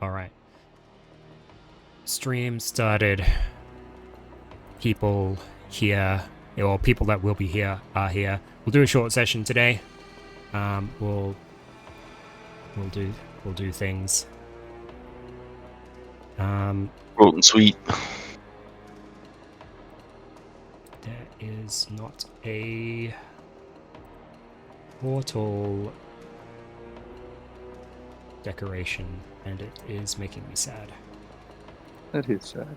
Alright. Stream started. People here, or people that will be here, are here. We'll do a short session today. We'll do things. Short and sweet. There is not a portal decoration, and it is making me sad. That is sad.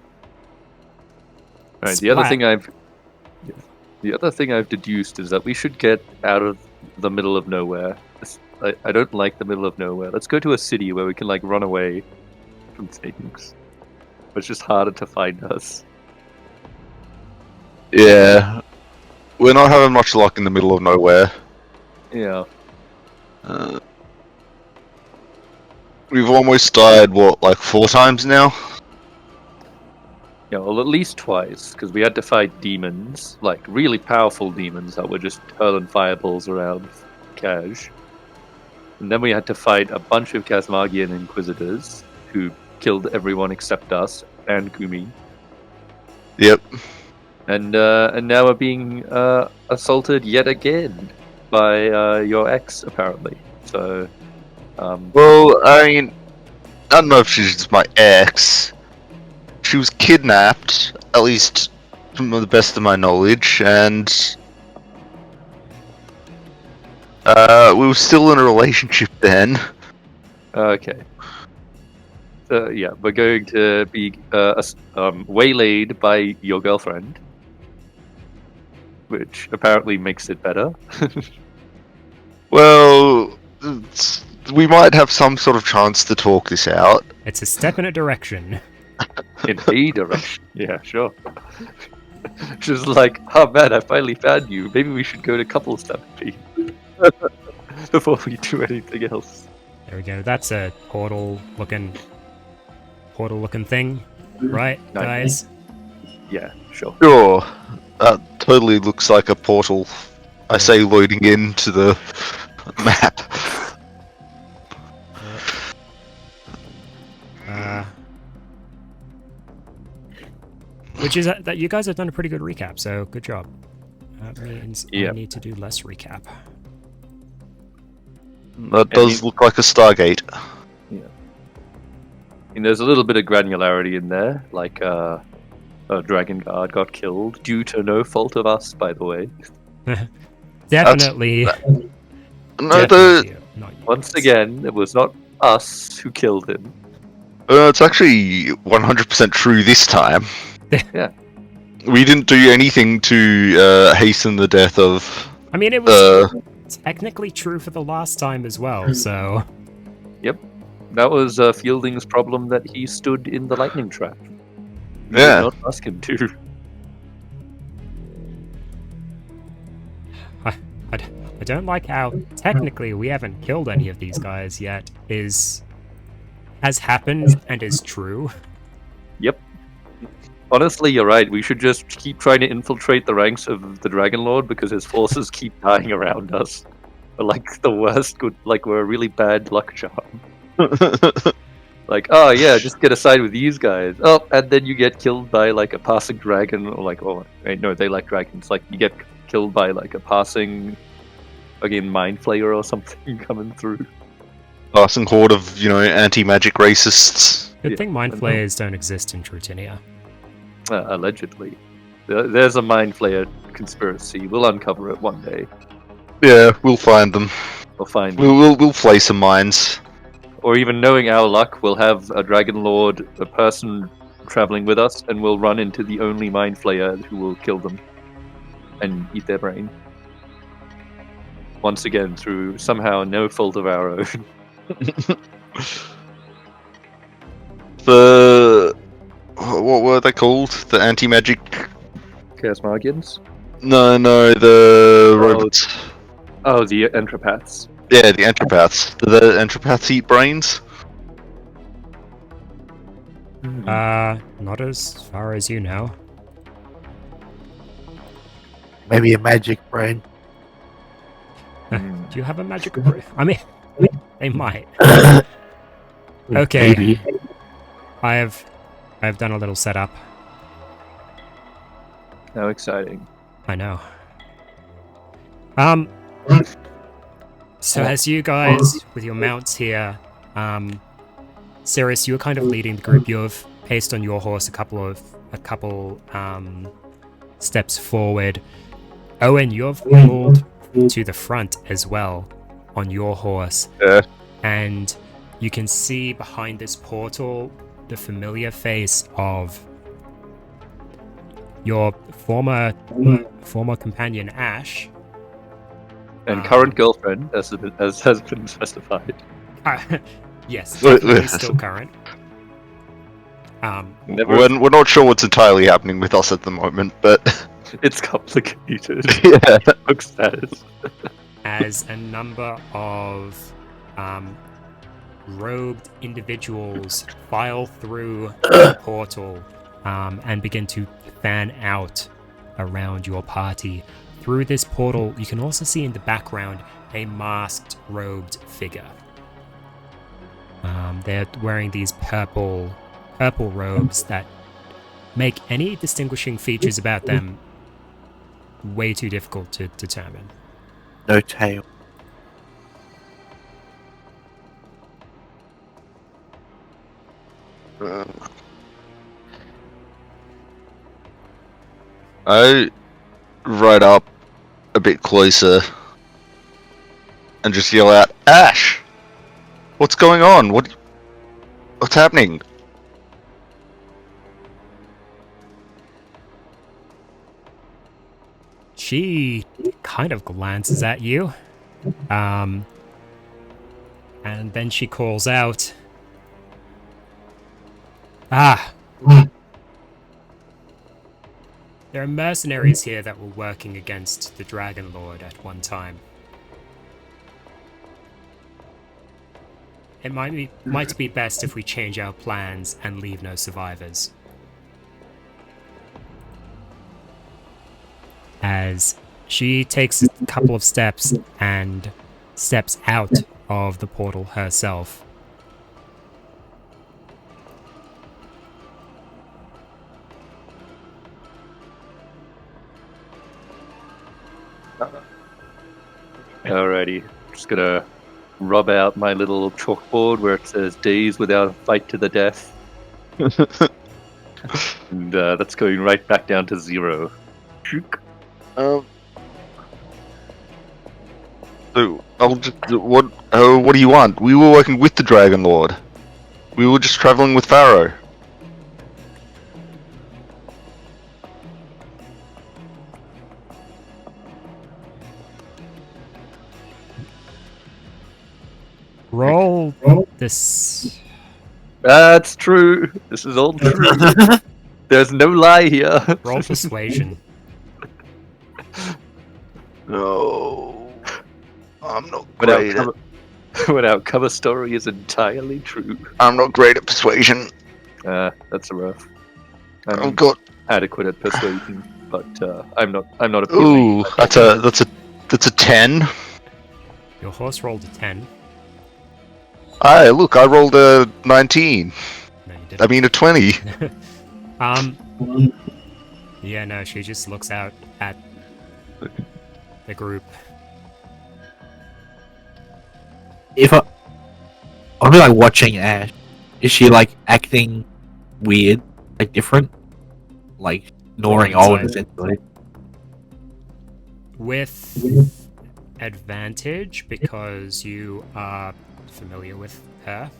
Alright, the other thing I've deduced is that we should get out of the middle of nowhere. I don't like the middle of nowhere. Let's go to a city where we can like run away from things. It's just harder to find us. Yeah. We're not having much luck in the middle of nowhere. Yeah. We've almost died, what, like 4 times now? Yeah, well, at least twice, because we had to fight demons, like really powerful demons that were just hurling fireballs around Kaj. And then we had to fight a bunch of Kazmagian Inquisitors, who killed everyone except us, and Gumi. Yep. And now we're being assaulted yet again by your ex, apparently. So, Well, I mean, I don't know if she's my ex. She was kidnapped, at least from the best of my knowledge, and we were still in a relationship then. okay. So yeah, we're going to be waylaid by your girlfriend, which apparently makes it better. Well, we might have some sort of chance to talk this out. It's a step in a direction. In a direction. Yeah, sure. Just like, oh man, I finally found you. Maybe we should go to couples therapy before we do anything else. There we go. That's a portal-looking thing, right, guys? Yeah, sure. Sure. That totally looks like a portal. I say loading into the map. Which is that you guys have done a pretty good recap, so good job. That means I need to do less recap. That does look like a Stargate. Yeah. And there's a little bit of granularity in there, like a Dragon Guard got killed due to no fault of us, by the way. Definitely. Once again, it was not us who killed him. It's actually 100% true this time. Yeah. We didn't do anything to hasten the death of... I mean, it was technically true for the last time as well, so... Yep. That was Fielding's problem that he stood in the lightning trap. We Yeah. did not ask him to. I don't like how technically we haven't killed any of these guys yet has happened and is true. Yep. Honestly, you're right. We should just keep trying to infiltrate the ranks of the Dragon Lord because his forces keep dying around us. We're like the worst we're a really bad luck charm. Like, oh yeah, just get aside with these guys. Oh, and then you get killed by like a passing dragon, or like, oh wait, no, they like dragons. Like you get killed by like a passing, again, mind flayer or something coming through. Passing horde of, anti-magic racists. Good thing mind flayers don't exist in Trutinia. Allegedly. There's a mind flayer conspiracy. We'll uncover it one day. Yeah, we'll find them. We'll find them. We'll flay some minds. Or even knowing our luck, we'll have a Dragon Lord, a person traveling with us, and we'll run into the only mind flayer who will kill them and eat their brain. Once again, through somehow no fault of our own. What were they called? The anti-magic... Chaosmagians? No, the robots. Oh, the Entropaths. Yeah, the Entropaths. Do the Entropaths eat brains? Not as far as you know. Maybe a magic brain. Do you have a magic brain? I mean, they might. Okay. Maybe. I have done a little setup. How exciting. I know. So as you guys with your mounts here, Sirius, you're kind of leading the group. You've paced on your horse a couple steps forward. Owen, you've pulled to the front as well on your horse. Yeah. And you can see behind this portal the familiar face of your former companion Ash. And current girlfriend, as has been specified. Yes, definitely still current. We're not sure what's entirely happening with us at the moment, but It's complicated. yeah. Looks says. As a number of robed individuals file through the portal and begin to fan out around your party. Through this portal, you can also see in the background a masked, robed figure. They're wearing these purple robes that make any distinguishing features about them way too difficult to determine. No tail. I ride up a bit closer and just yell out, "Ash! What's going on? What's happening?" She kind of glances at you, and then she calls out, "Ah! There are mercenaries here that were working against the Dragon Lord at one time. It might be best if we change our plans and leave no survivors." As she takes a couple of steps and steps out of the portal herself. Alrighty, just gonna rub out my little chalkboard where it says "Days without a fight to the death," and that's going right back down to 0. So I'll just what do you want? We were working with the Dragon Lord. We were just traveling with Pharaoh. Roll this. That's true. This is all true. There's no lie here. Roll persuasion. No, I'm not When great. when our cover story is entirely true. I'm not great at persuasion. That's rough. I've I'm got. adequate at persuasion, but I'm not appealing. Ooh, that's a 10. Your horse rolled a 10. Aye, look, I rolled a 19. No, you I didn't. mean a 20. Yeah, no, she just looks out at the group. If I'll be like watching Ash, is she like acting weird, like different, like ignoring Roll Owen insight. essentially? With advantage, because you are familiar with her.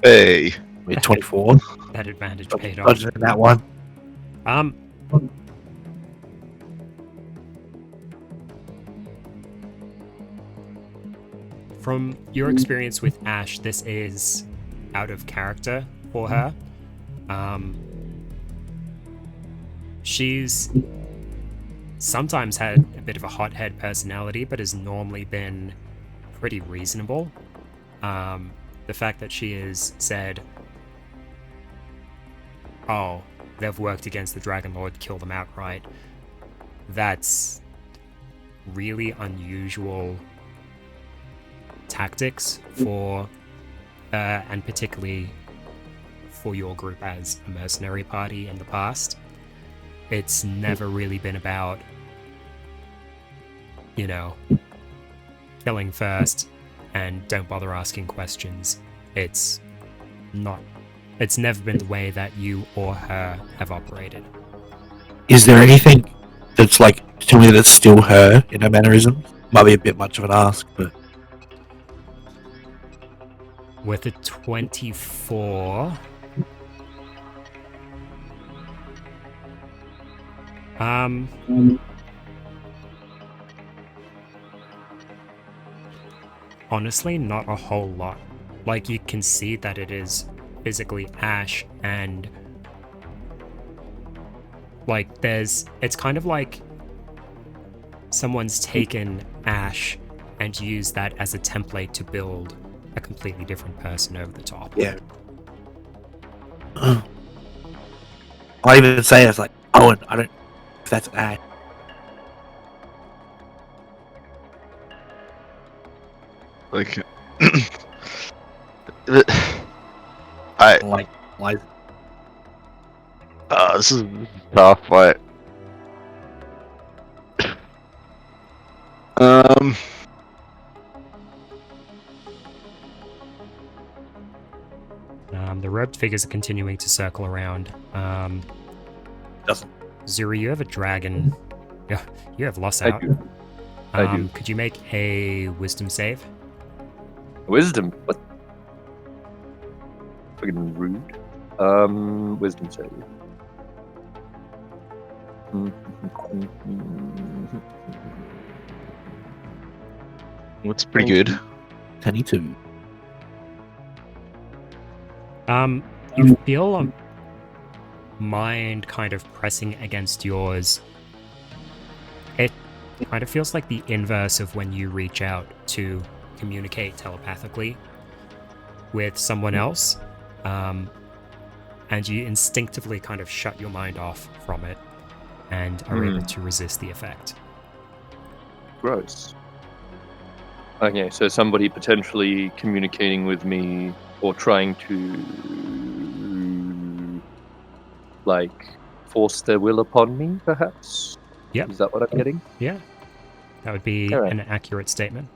Hey. With 24. That advantage paid off. Dodging that one. From your experience with Ash, this is out of character for her. she's sometimes had a bit of a hothead personality, but has normally been pretty reasonable. The fact that she has said, oh, they've worked against the Dragon Lord, kill them outright, that's really unusual tactics for, and particularly for your group as a mercenary party in the past. It's never really been about, you know, killing first and don't bother asking questions. It's never been the way that you or her have operated. Is there anything that's like, tell me that it's still her in her mannerisms? Might be a bit much of an ask, but With a 24... honestly, not a whole lot. Like, you can see that it is physically ash, and like it's kind of like someone's taken ash and used that as a template to build a completely different person over the top. yeah. I even say it's like, oh, I don't. If that's ash. Like, I Like, this is tough. Like, The robed figures are continuing to circle around. doesn't. Zuri, you have a dragon. Yeah, you have loss I out. do. I do. Could you make a wisdom save? Wisdom. What? Fucking rude. Wisdom save. it's pretty good. 22. You feel a mind kind of pressing against yours. It kind of feels like the inverse of when you reach out to communicate telepathically with someone else, and you instinctively kind of shut your mind off from it and are able to resist the effect. Gross. Okay, so somebody potentially communicating with me or trying to, like, force their will upon me, perhaps? Yep. Is that what I'm getting? Yeah, that would be Alright. an accurate statement.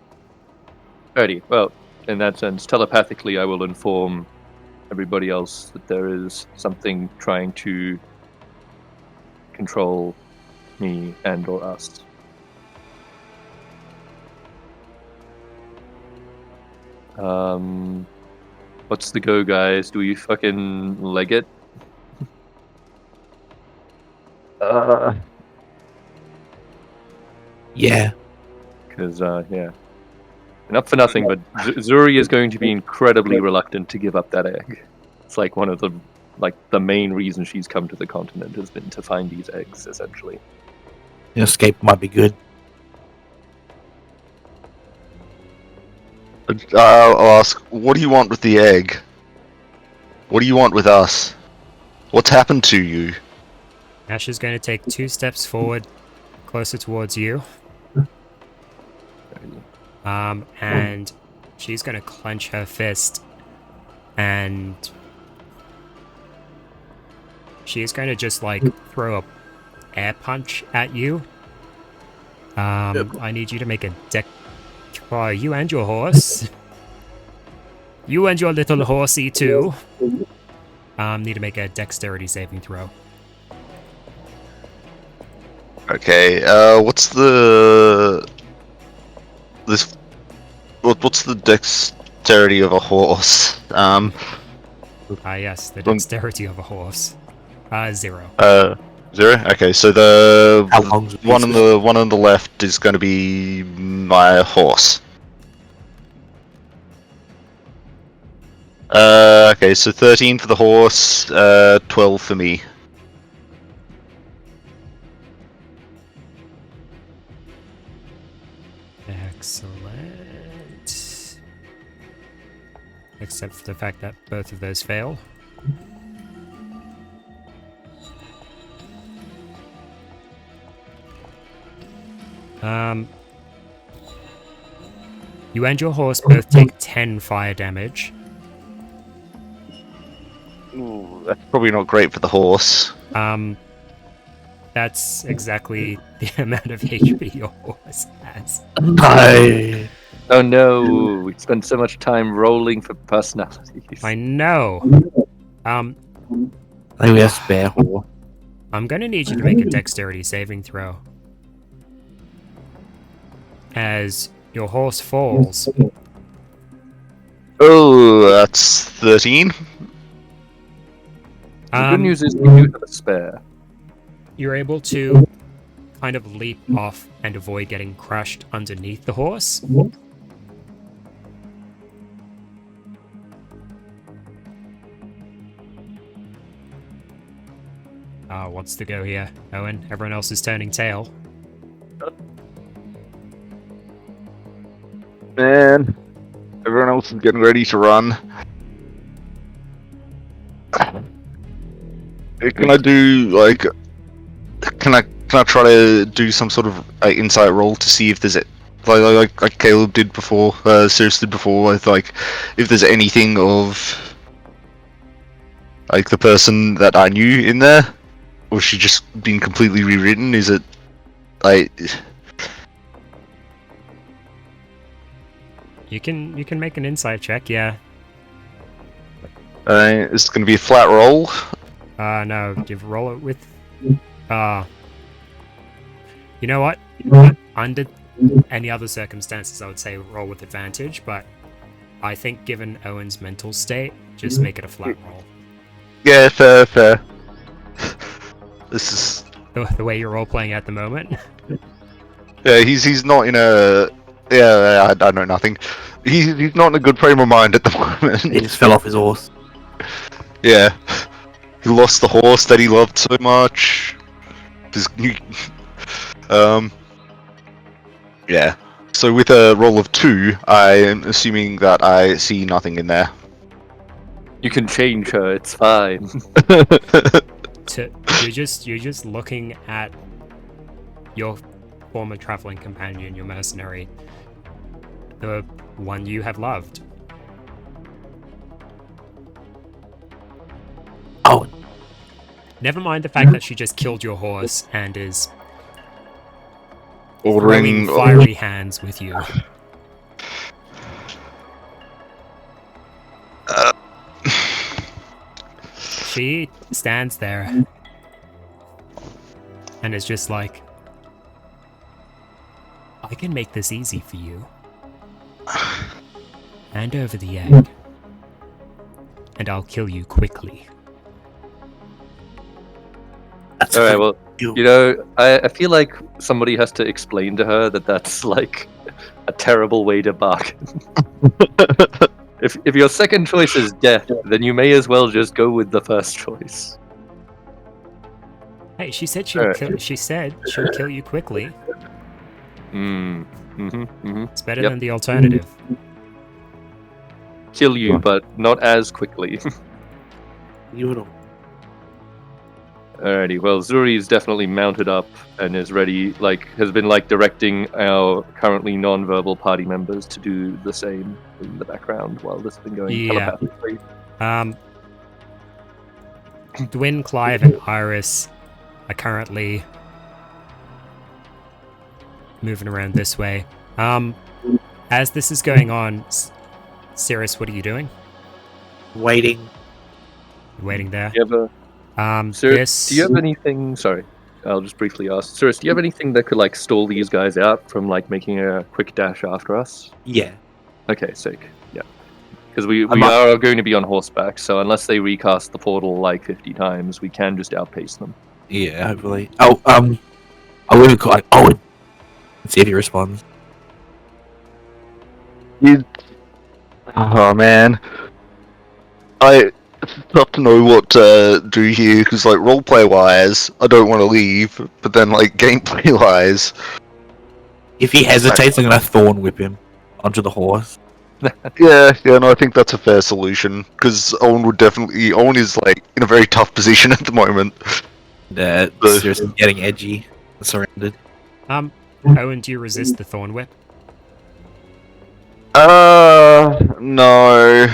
Alrighty, well, in that sense, telepathically I will inform everybody else that there is something trying to control me and or us. What's the go, guys? Do we fucking leg it? Yeah. Because, yeah. Not for nothing, but Zuri is going to be incredibly reluctant to give up that egg. It's like one of the, like, the main reason she's come to the continent has been to find these eggs, essentially. An escape might be good. I'll ask, what do you want with the egg? What do you want with us? What's happened to you? Ash is going to take 2 steps forward, closer towards you. And she's going to clench her fist, and she's going to just, like, throw a air punch at you. I need you to make a deck... Oh, you and your horse. You and your little horsey, too. Need to make a dexterity saving throw. Okay, what's the dexterity of a horse? Yes, the dexterity of a horse. 0. 0. Okay, so the How long's a piece one on of- the one on the left is going to be my horse. Okay, so 13 for the horse, 12 for me. except for the fact that both of those fail. You and your horse both take 10 fire damage. Ooh, that's probably not great for the horse. That's exactly the amount of HP your horse has. No. Oh no, we spent so much time rolling for personalities. I know. I think we have spare horse. I'm gonna need you to make a dexterity saving throw. As your horse falls. Oh, that's 13. The good news is we do have a spare. You're able to kind of leap off and avoid getting crushed underneath the horse. What's the go here, Owen? Everyone else is turning tail. Man, everyone else is getting ready to run. Can I do like? Can I try to do some sort of insight roll to see if there's like Caleb did before, Cirrus did before, with like if there's anything of like the person that I knew in there, or she just been completely rewritten? Is it like? You can make an insight check, yeah. It's gonna be a flat roll. No, you roll it with you know what? Under any other circumstances I would say roll with advantage, but I think given Owen's mental state, just make it a flat roll. Yeah, fair. This is The way you're role playing at the moment. yeah. He's not in a yeah. I know nothing. He's not in a good frame of mind at the moment. He just fell off his horse. Yeah, he lost the horse that he loved so much. Yeah. So with a roll of 2, I'm assuming that I see nothing in there. You can change her, it's fine. You're just looking at your former traveling companion, your mercenary, the one you have loved. Oh, Never mind the fact that she just killed your horse and is Ordering throwing fiery hands with you. She stands there and is just like, I can make this easy for you. Hand over the egg, and I'll kill you quickly. that's Alright, well, you. you know, I feel like somebody has to explain to her that that's like a terrible way to bargain. If your second choice is death, then you may as well just go with the first choice. Hey, she said she said she'll kill you quickly. It's better Yep. than the alternative. Kill you, but not as quickly. Beautiful. Alrighty, well, Zuri's definitely mounted up and is ready, has been, directing our currently non-verbal party members to do the same in the background while this has been going Yeah. telepathically. Dwin, Clive, and Iris are currently moving around this way. As this is going on, Cirrus, what are you doing? Waiting. You're waiting there. Do you have This... do you have anything... Sorry, I'll just briefly ask. Cirrus, do you have anything that could, stall these guys out from, making a quick dash after us? Yeah. Okay, sick. Yeah. Because we are going to be on horseback, so unless they recast the portal 50 times, we can just outpace them. Yeah, hopefully. Oh, I wouldn't call Owen. See if he responds. Oh man, it's tough to know what to do here because, roleplay wise, I don't want to leave, but then, gameplay wise, If he hesitates, I'm gonna thorn whip him onto the horse. Yeah, no, I think that's a fair solution because Owen is like in a very tough position at the moment. So- Seriously getting edgy, surrounded. Owen, do you resist the Thorn Whip? No.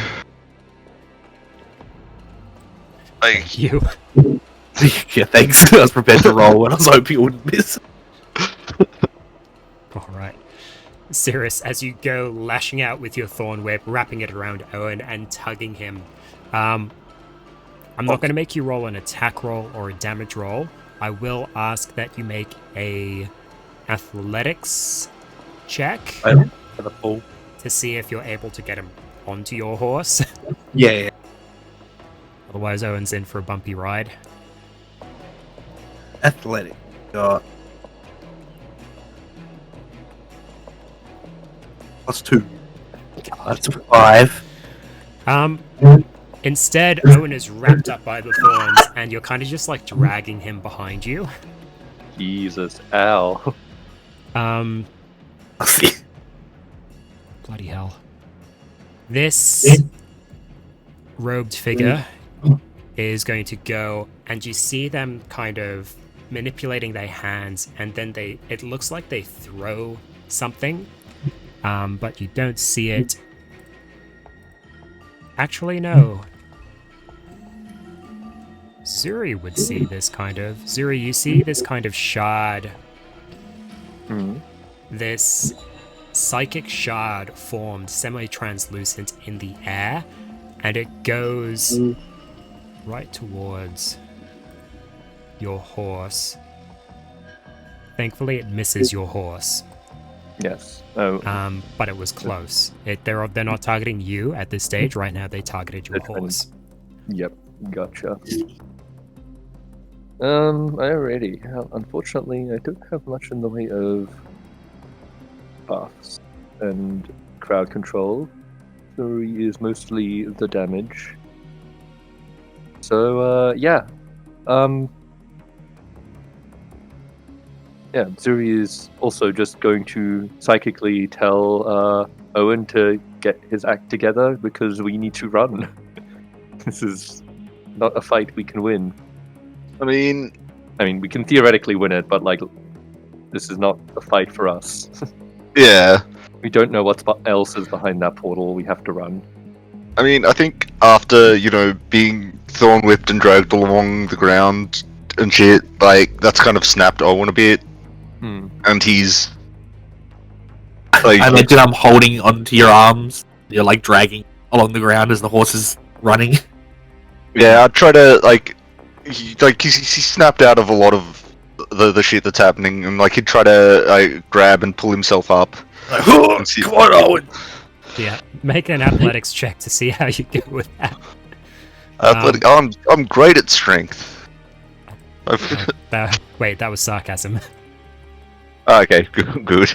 Like, You. Yeah, thanks. I was prepared to roll and I was hoping you wouldn't miss. Alright. Cirrus, as you go lashing out with your Thorn Whip, wrapping it around Owen and tugging him. I'm not going to make you roll an attack roll or a damage roll. I will ask that you make a athletics check For the full. to see if you're able to get him onto your horse. Yeah. Otherwise, Owen's in for a bumpy ride. Athletic. Got +2. That's a 5. Instead, Owen is wrapped up by the thorns, and you're kind of just like dragging him behind you. Jesus, ow. Bloody hell. This robed figure is going to go, and you see them kind of manipulating their hands, and then it looks like they throw something, but you don't see it. Actually, no. Zuri would see this kind of. Zuri, you see this kind of shard. This psychic shard formed semi-translucent in the air, and it goes right towards your horse. Thankfully, it misses your horse. Yes. Oh, But it was close. They're not targeting you at this stage. Right now, they targeted your horse. yep. Gotcha. Alrighty. Unfortunately, I don't have much in the way of paths and crowd control. Zuri is mostly the damage. So, yeah. Yeah, Zuri is also just going to psychically tell Owen to get his act together because we need to run. This is not a fight we can win. I mean, we can theoretically win it, but like, this is not a fight for us. yeah. We don't know what else is behind that portal. We have to run. I mean, I think after, being thorn whipped and dragged along the ground and shit, like, that's kind of snapped Owen a bit. And he's like, I imagine I'm holding onto your arms. You're like dragging along the ground as the horse is running. yeah, I try to he's snapped out of a lot of the shit that's happening, and like he'd try to grab and pull himself up. Like, oh, come on, Owen! Yeah, make an athletics check to see how you go with that. I'm great at strength. Wait, that was sarcasm. Okay, good.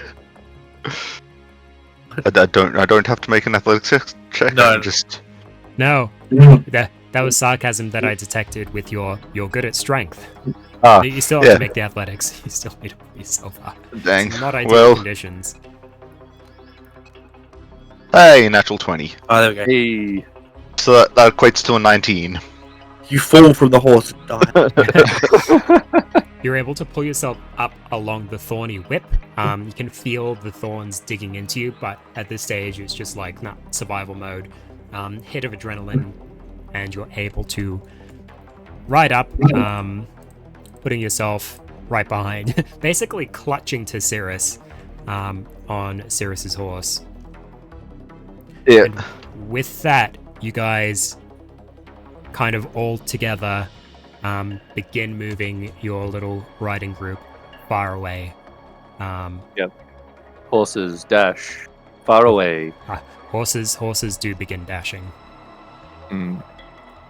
I don't have to make an athletics check. No. No, that was sarcasm that I detected with you're good at strength. You still have to make the athletics. You still need to pull yourself up. Dang. It's not ideal Well, conditions. hey, natural 20. Oh, there we go. Hey. So that equates to a 19. You fall from the horse and die. You're able to pull yourself up along the thorny whip. You can feel the thorns digging into you, but at this stage it's just like survival mode. Hit of adrenaline, and you're able to ride up, putting yourself right behind, basically clutching to Cirrus on Cirrus's horse. Yeah. And with that, you guys kind of all together begin moving your little riding group far away. Horses dash far away. Horses do begin dashing.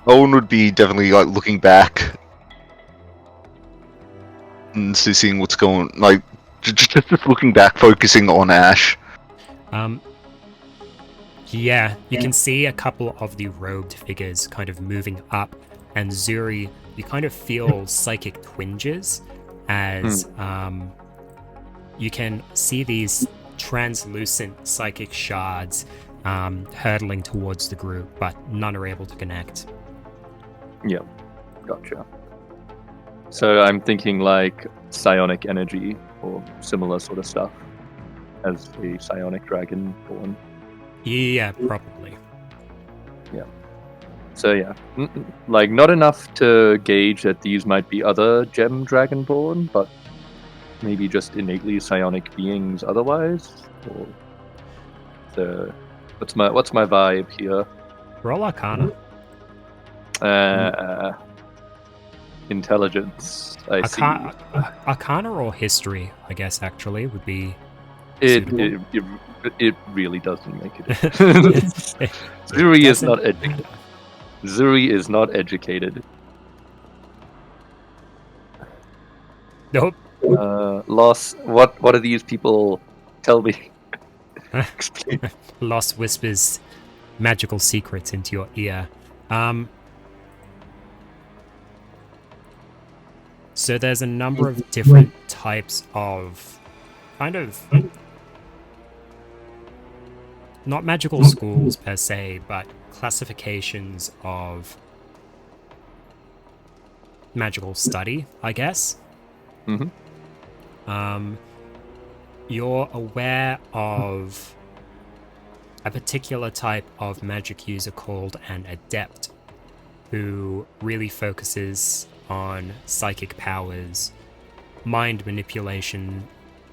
Owen would be definitely like looking back and seeing what's going, like just looking back, focusing on Ash. Yeah, you can see a couple of the robed figures kind of moving up, and Zuri, you kind of feel psychic twinges as you can see these translucent psychic shards hurtling towards the group, but none are able to connect. Yeah, gotcha. So I'm thinking like psionic energy or similar sort of stuff as the psionic dragonborn. Yeah, probably. So yeah, like not enough to gauge that these might be other gem dragonborn, but maybe just innately psionic beings otherwise. Or the what's my vibe here? Roll Arcana. Intelligence. I see. Arcana or history, I guess, actually, would be It suitable. it really doesn't make a difference. Zuri is Doesn't not educated. matter. Zuri is not educated. Nope. Loss. What are these people? Tell me. Explain. Lost whispers magical secrets into your ear. So there's a number of different types of kind of not magical schools per se, but classifications of magical study, I guess. Mm-hmm. You're aware of a particular type of magic user called an adept, who really focuses on psychic powers, mind manipulation,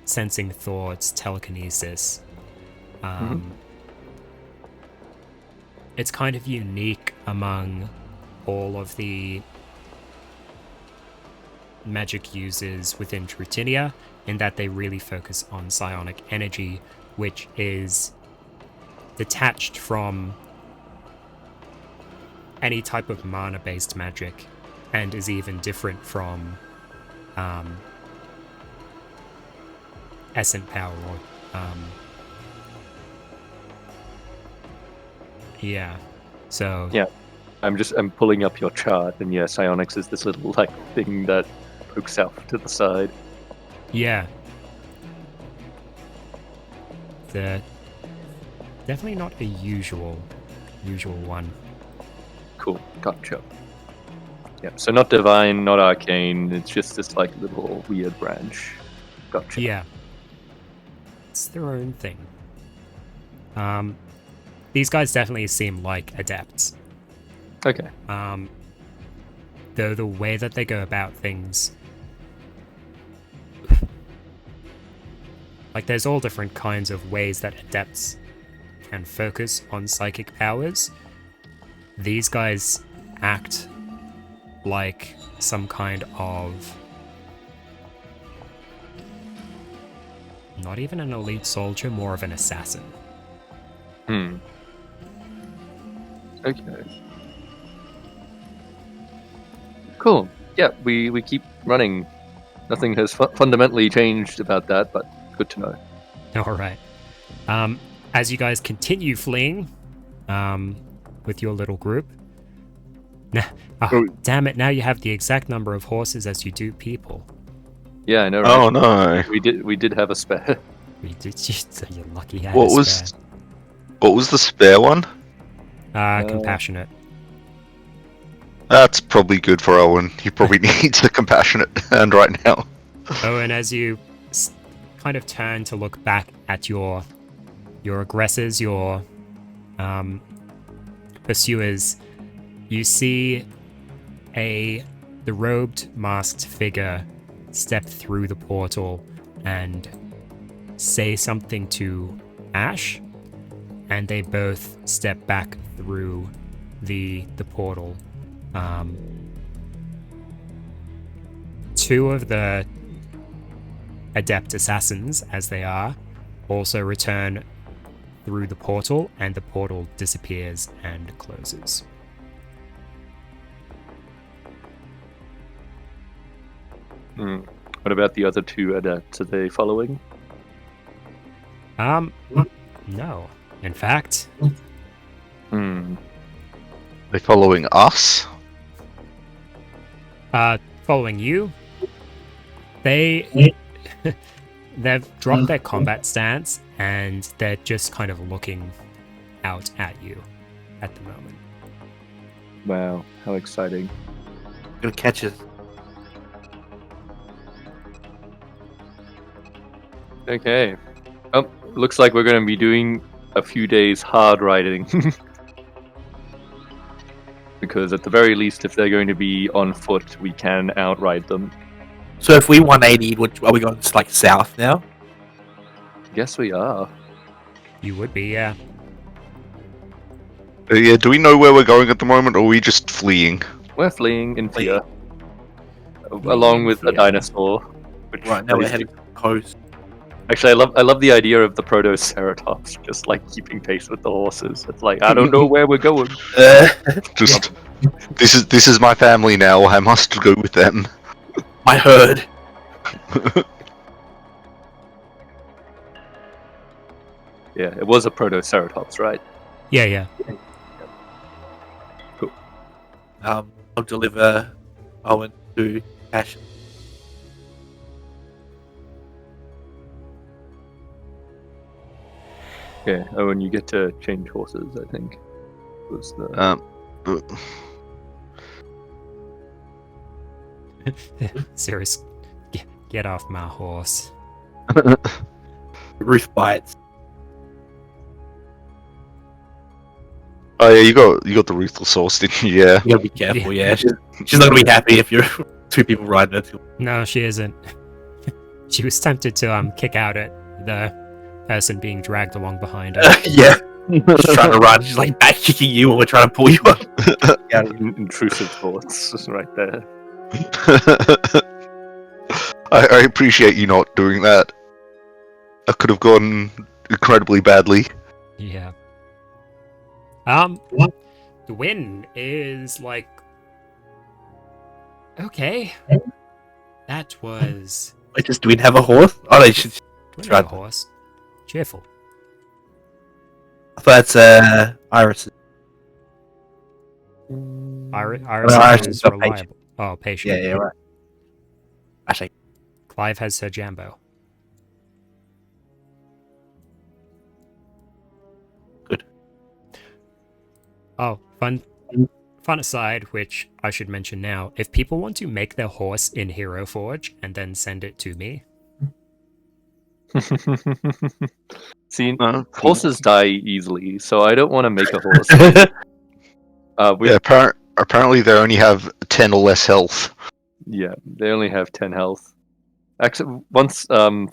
sensing thoughts, telekinesis. It's kind of unique among all of the magic users within Trutinia in that they really focus on psionic energy, which is detached from any type of mana-based magic, and is even different from essence power or yeah. So Yeah. I'm pulling up your chart, and yeah, psionics is this little like thing that pokes out to the side. yeah. The definitely not a usual one. Cool, gotcha. Yep. So not divine, not arcane. It's just this like little weird branch. Gotcha. Yeah. It's their own thing. These guys definitely seem like adepts. Okay. Though the way that they go about things, like there's all different kinds of ways that adepts can focus on psychic powers. These guys act like some kind of not even an elite soldier, more of an assassin. Okay. Cool. Yeah, we keep running. Nothing has fundamentally changed about that, but good to know. All right. As you guys continue fleeing, with your little group. Damn it! Now you have the exact number of horses as you do people. Yeah, I know. Right? Oh no! We did have a spare. We did. So you're lucky. You had What a was spare. what was the spare one? Compassionate. That's probably good for Owen. He probably needs a compassionate hand right now. Oh, and as you kind of turn to look back at your aggressors, your pursuers, you see the robed, masked figure step through the portal and say something to Ash, and they both step back through the portal. Two of the adept assassins, as they are, also return through the portal, and the portal disappears and closes. What about the other two adepts? Are they following? No. In fact, They following us? following you, they've dropped their combat stance and they're just kind of looking out at you at the moment. Wow, how exciting. Gonna catch us. Okay. Oh, looks like we're going to be doing a few days hard riding. Because at the very least, if they're going to be on foot, we can outride them. So if we 180, are we going like south now? Guess we are. You would be, yeah. Yeah, do we know where we're going at the moment, or are we just fleeing? We're fleeing in fear. Fleeing Along in with a fear. dinosaur. Which Right now we're plays- heading to the coast. Actually, I love the idea of the Protoceratops just like keeping pace with the horses. It's like, I don't know where we're going. Just this is my family now. I must go with them. My herd. Yeah, it was a Protoceratops, right? Yeah, yeah. I'll deliver Owen to Cash. Okay. Oh, and you get to change horses, I think. Was the Serious. Get off my horse. Ruth bites. Oh yeah, you got the ruthless horse, didn't you? Yeah. You gotta be careful, yeah. She's not gonna be happy if you're two people riding her. No, she isn't. She was tempted to kick out at the person being dragged along behind her. Yeah. She's trying to run. She's like back kicking you while we're trying to pull you up. yeah, intrusive thoughts just right there. I appreciate you not doing that. I could have gone incredibly badly. Yeah. The win is like okay. That was Wait, do we have a horse? Oh, they should. we Right. a horse. Cheerful. I thought that's Iris. Iris Iris is is not reliable. Oh, patient. Yeah, right. Actually, Clive has Sir Jambo. Good. Oh, fun aside, which I should mention now. If people want to make their horse in Hero Forge and then send it to me, See, No. horses die easily, so I don't want to make a horse. Yeah, apparently they only have 10 or less health. Yeah, they only have 10 health. Actually, once, it's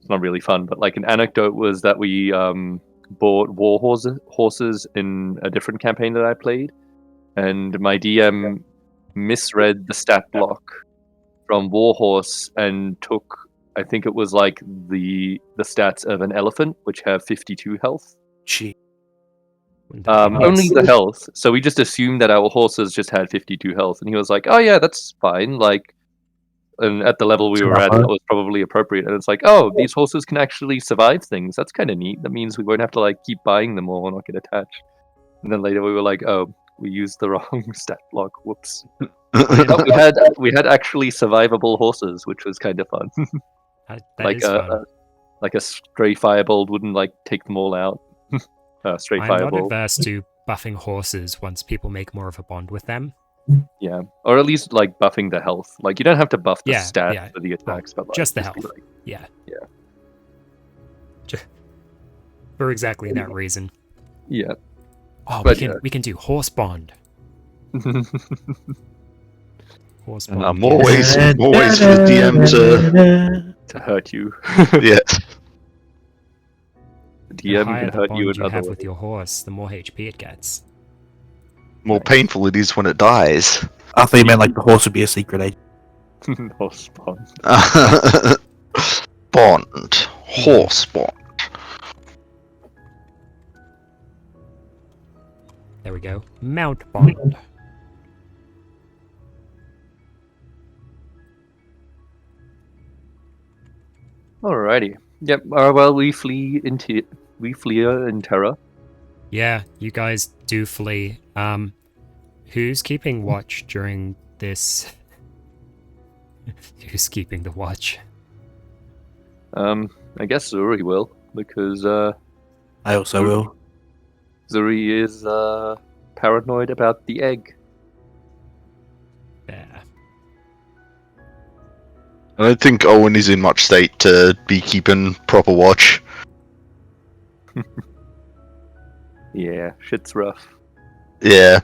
not really fun, but like an anecdote was that we bought war horses in a different campaign that I played, and my DM misread the stat block from Warhorse and took, I think it was like the stats of an elephant, which have 52 health. Gee. Only the health. So we just assumed that our horses just had 52 health, and he was like, "Oh yeah, that's fine." Like, and at the level we were at, that was probably appropriate. And it's like, "Oh, these horses can actually survive things. That's kind of neat. That means we won't have to like keep buying them or not get attached." And then later we were like, "Oh, we used the wrong stat block. Whoops." But we had actually survivable horses, which was kind of fun. that like is fun. like a stray firebolt wouldn't like take them all out. Stray I'm not fireball. adverse to buffing horses once people make more of a bond with them. Yeah, or at least like buffing the health. Like you don't have to buff the Yeah, stats yeah. for the attacks, but like, Just the be health. like- Yeah. Yeah. For exactly that reason. yeah. Oh, But, we can do horse bond. Horse bond. more yes. ways for the DM To hurt you, yeah. the The DM higher can the hurt bond you you in other have ways. with your horse, the more HP it gets. More painful it is when it dies. I thought you meant like the horse would be a secret agent. Horse bond. Bond. Horse bond. There we go. Mount bond. Alrighty. Yep. Well, we flee in terror. Yeah, you guys do flee. Who's keeping watch during this? Who's keeping the watch? I guess Zuri will, because I also will. Zuri is paranoid about the egg. Yeah. I don't think Owen is in much state to be keeping proper watch. Yeah, shit's rough. Yeah.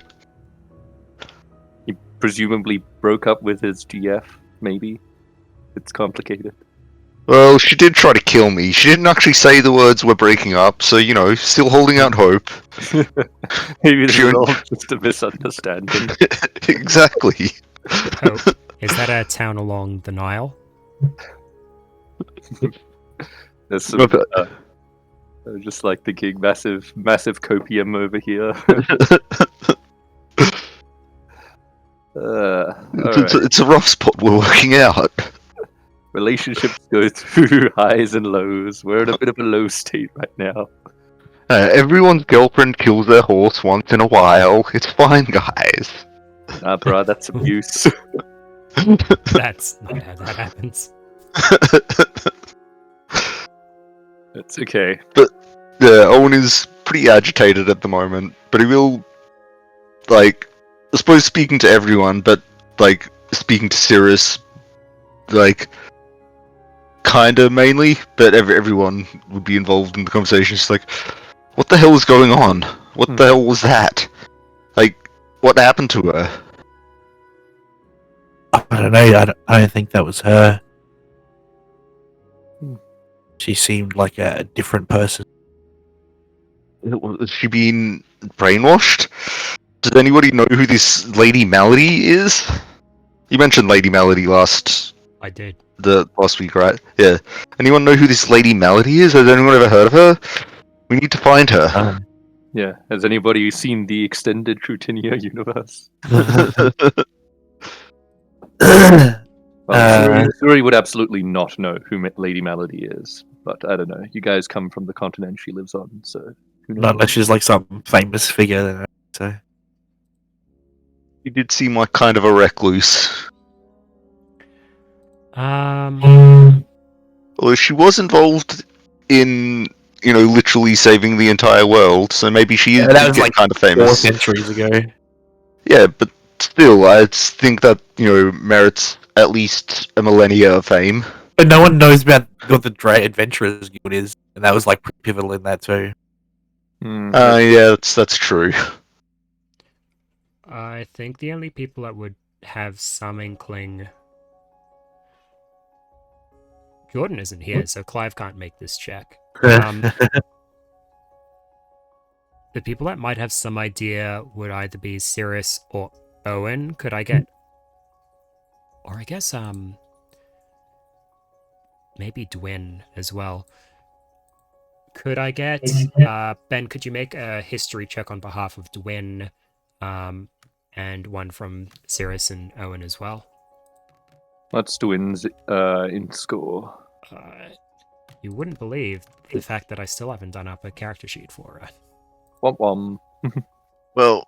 He presumably broke up with his GF, maybe. It's complicated. Well, she did try to kill me. She didn't actually say the words "we're breaking up," so still holding out hope. Maybe this She is went- all just a misunderstanding. Exactly. Oh, is that a town along the Nile? There's some, just like thinking massive copium over here. Alright. It's a rough spot we're working out. Relationships go through highs and lows. We're in a bit of a low state right now. Everyone's girlfriend kills their horse once in a while. It's fine, guys. Nah, bruh, that's abuse. That's not how that happens. It's okay. Yeah, Owen is pretty agitated at the moment, but he will, I suppose speaking to everyone, but, speaking to Cirrus, kinda mainly, but everyone would be involved in the conversation. It's like, what the hell is going on? What the hell was that? What happened to her? I don't know. I don't think that was her. She seemed like a different person. Has she been brainwashed? Does anybody know who this Lady Melody is? You mentioned Lady Melody last I did. week, right? Yeah. Anyone know who this Lady Melody is? Has anyone ever heard of her? We need to find her. Yeah. Has anybody seen the extended Trutinia universe? Well, Zuri would absolutely not know who Lady Melody is, but I don't know. You guys come from the continent she lives on, so who knows? Not unless she's like some famous figure. So You did seem like kind of a recluse. Although she was involved in, literally saving the entire world, so maybe she Yeah, did that was get like kind of 4 famous. centuries ago. Yeah, but still, I think that, merits at least a millennia of fame. But no one knows about what the Dry Adventurers Guild is, and that was like pretty pivotal in that too. Yeah, that's true. I think the only people that would have some inkling. Jordan isn't here, so Clive can't make this check. The people that might have some idea would either be Cirrus or Owen. Could I get... Or I guess, maybe Dwin as well. Could I get... Ben, could you make a history check on behalf of Dwin, and one from Cirrus and Owen as well? What's Dwin's in score? You wouldn't believe the fact that I still haven't done up a character sheet for her. Womp womp. Well,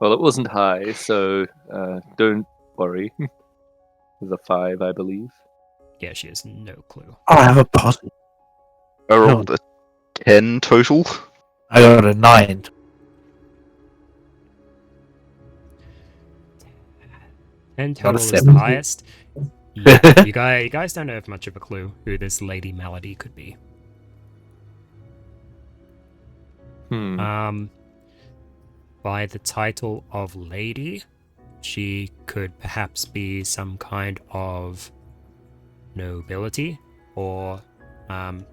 it wasn't high, so don't worry. It was a 5, I believe. Yeah, she has no clue. Oh, I have a positive. I rolled a 10 total. I got a 9. And Got a total is the 17. highest. Yeah, you guys don't have much of a clue who this Lady Melody could be. By the title of Lady, she could perhaps be some kind of nobility or an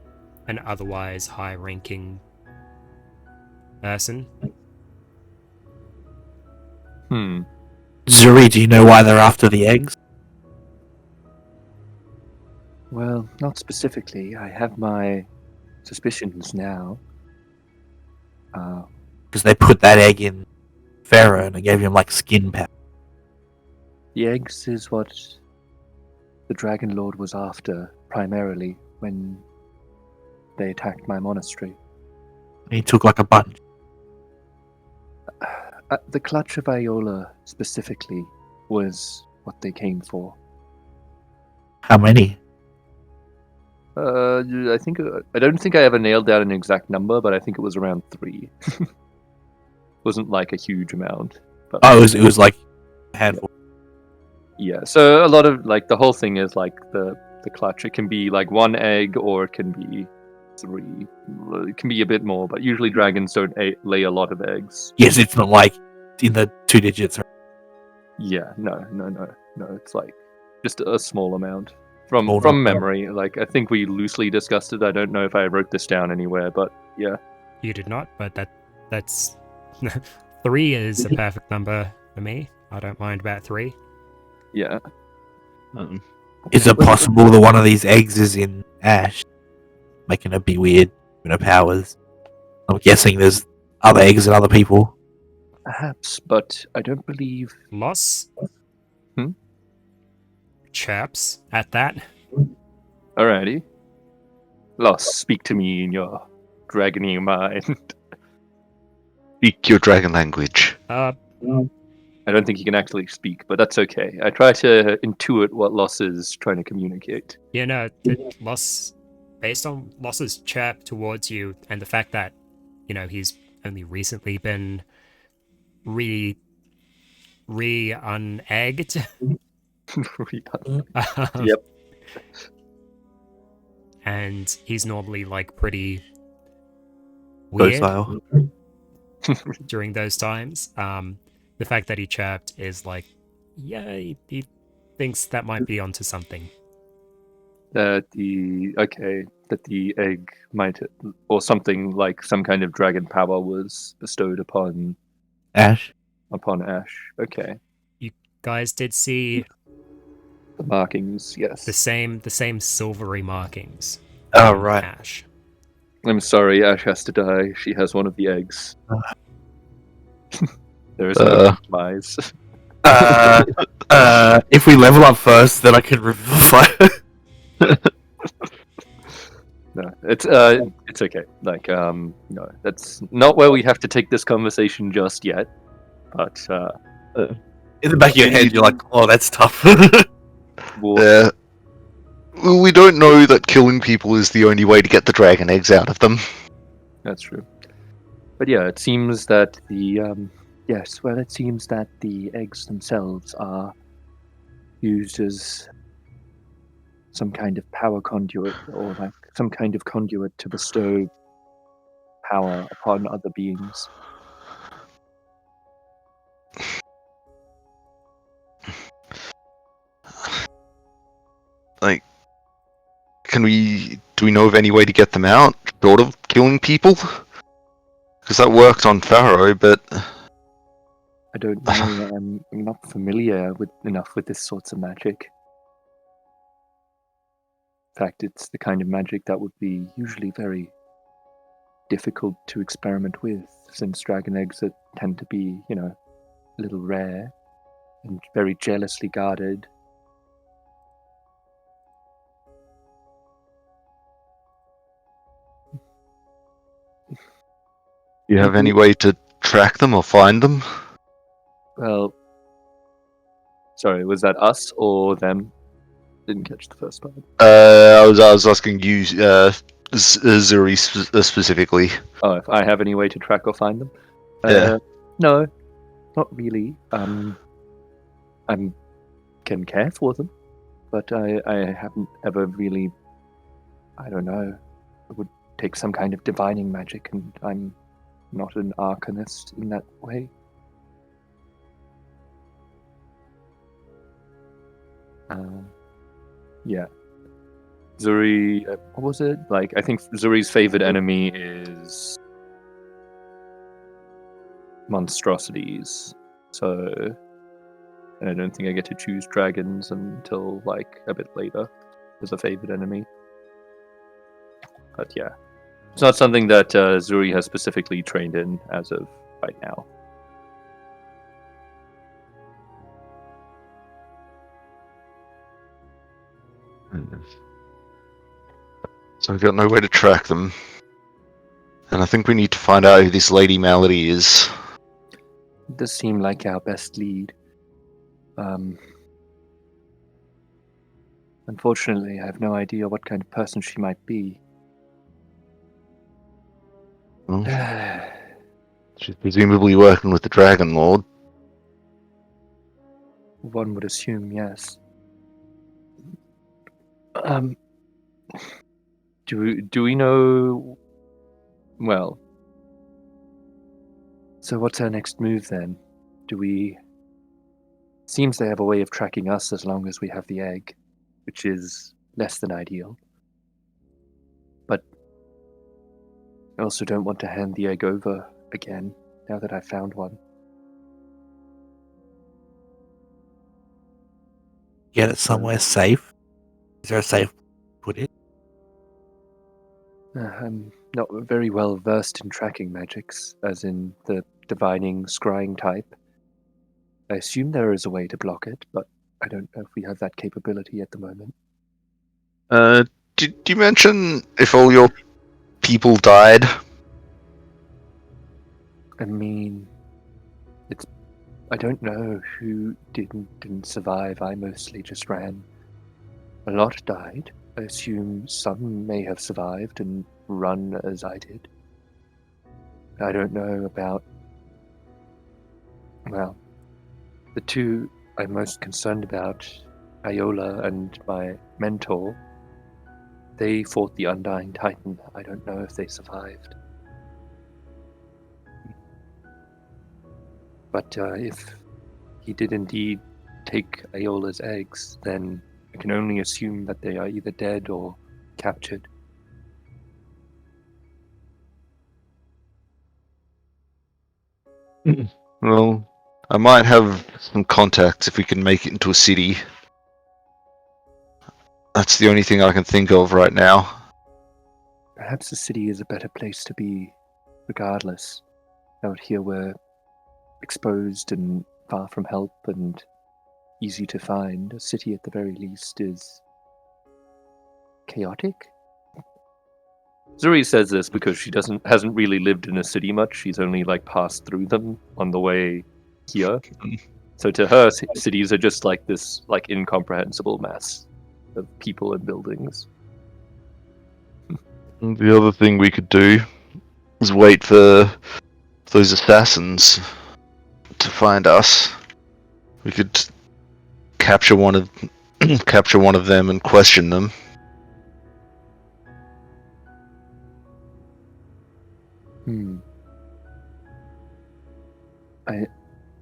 otherwise high-ranking person. Zuri, do you know why they're after the eggs? Well, not specifically. I have my suspicions now. Because they put that egg in Pharaoh and it gave him like skin power. The eggs is what the Dragon Lord was after, primarily, when they attacked my monastery. He took like a bunch. The Clutch of Iola, specifically, was what they came for. How many? I think I don't think I ever nailed down an exact number, but I think it was around 3. Wasn't like a huge amount. But Oh, it was like a handful. yeah, so a lot of like the whole thing is like the clutch. It can be like 1 egg, or it can be 3. It can be a bit more, but usually dragons don't lay a lot of eggs. Yes, it's not like in the 2 digits. Yeah, no. It's like just a small amount from Small number. memory. Like I think we loosely discussed it. I don't know if I wrote this down anywhere, but yeah. You did not, but that's 3 is a perfect number for me. I don't mind about 3. Yeah. Is it possible that one of these eggs is in Ash, making it be weird, her powers? I'm guessing there's other eggs in other people. Perhaps, but I don't believe. Loss Hmm? chirps at that. Alrighty. Lost, speak to me in your dragony mind. Speak your dragon language. I don't think he can actually speak, but that's okay. I try to intuit what Loss is trying to communicate. Yeah, no, Loss, based on Loss's chirp towards you and the fact that, he's only recently been re-unegged. Yep. And he's normally like pretty weird Docile. during those times. The fact that he chirped is like, yeah, he thinks that might be onto something. That the egg might, or something like some kind of dragon power was bestowed upon Ash. Ash. Okay. Guys did see The markings, yes. the same silvery markings. Oh, on right. Ash. I'm sorry, Ash has to die. She has one of the eggs. There is no compromise. If we level up first, then I can revivify. No, it's okay. Like, no, that's not where we have to take this conversation just yet. But In the back of your head, you're like, oh, that's tough. Yeah. Well, we don't know that killing people is the only way to get the dragon eggs out of them. That's true. But yeah, it seems that it seems that the eggs themselves are used as some kind of power conduit, or like some kind of conduit to bestow power upon other beings. Like, do we know of any way to get them out, short of killing people? Because that worked on Pharaoh, but I don't know. I'm not familiar enough with this sorts of magic. In fact, it's the kind of magic that would be usually very difficult to experiment with, since dragon eggs tend to be, a little rare and very jealously guarded. do you have any way to track them or find them? Well, sorry, was that us or them? Didn't catch the first part. I was asking you, Zuri specifically. Oh, if I have any way to track or find them? Yeah. No, not really. I can care for them, but I haven't ever really. I don't know. It would take some kind of divining magic, and I'm not an arcanist in that way. Yeah. Zuri, what was it? Like, I think Zuri's favorite enemy is monstrosities. So, and I don't think I get to choose dragons until like a bit later as a favorite enemy. But yeah, it's not something that Zuri has specifically trained in as of right now. So we've got no way to track them. And I think we need to find out who this Lady Malady is. It does seem like our best lead. Unfortunately, I have no idea what kind of person she might be. Well, she's presumably working with the Dragon Lord. One would assume, yes. Do we know? Well, so what's our next move then? Do we? Seems they have a way of tracking us as long as we have the egg, which is less than ideal. But I also don't want to hand the egg over again now that I've found one. Get it somewhere safe. Is there a safe to put it? I'm not very well versed in tracking magics, as in the divining, scrying type. I assume there is a way to block it, but I don't know if we have that capability at the moment. Did you mention if all your people died? I mean, I don't know who didn't survive. I mostly just ran. A lot died. I assume some may have survived and run as I did. I don't know about. Well, the two I'm most concerned about, Iola and my mentor, they fought the Undying Titan. I don't know if they survived. But if he did indeed take Iola's eggs, then I can only assume that they are either dead or captured. Well, I might have some contacts if we can make it into a city. That's the only thing I can think of right now. Perhaps the city is a better place to be, regardless. Out here we're exposed and far from help and easy to find. A city at the very least is chaotic. Zuri says this because she hasn't really lived in a city much. She's only passed through them on the way here. So to her, cities are just this incomprehensible mass of people and buildings. The other thing we could do is wait for those assassins to find us. We could capture one of them and question them. I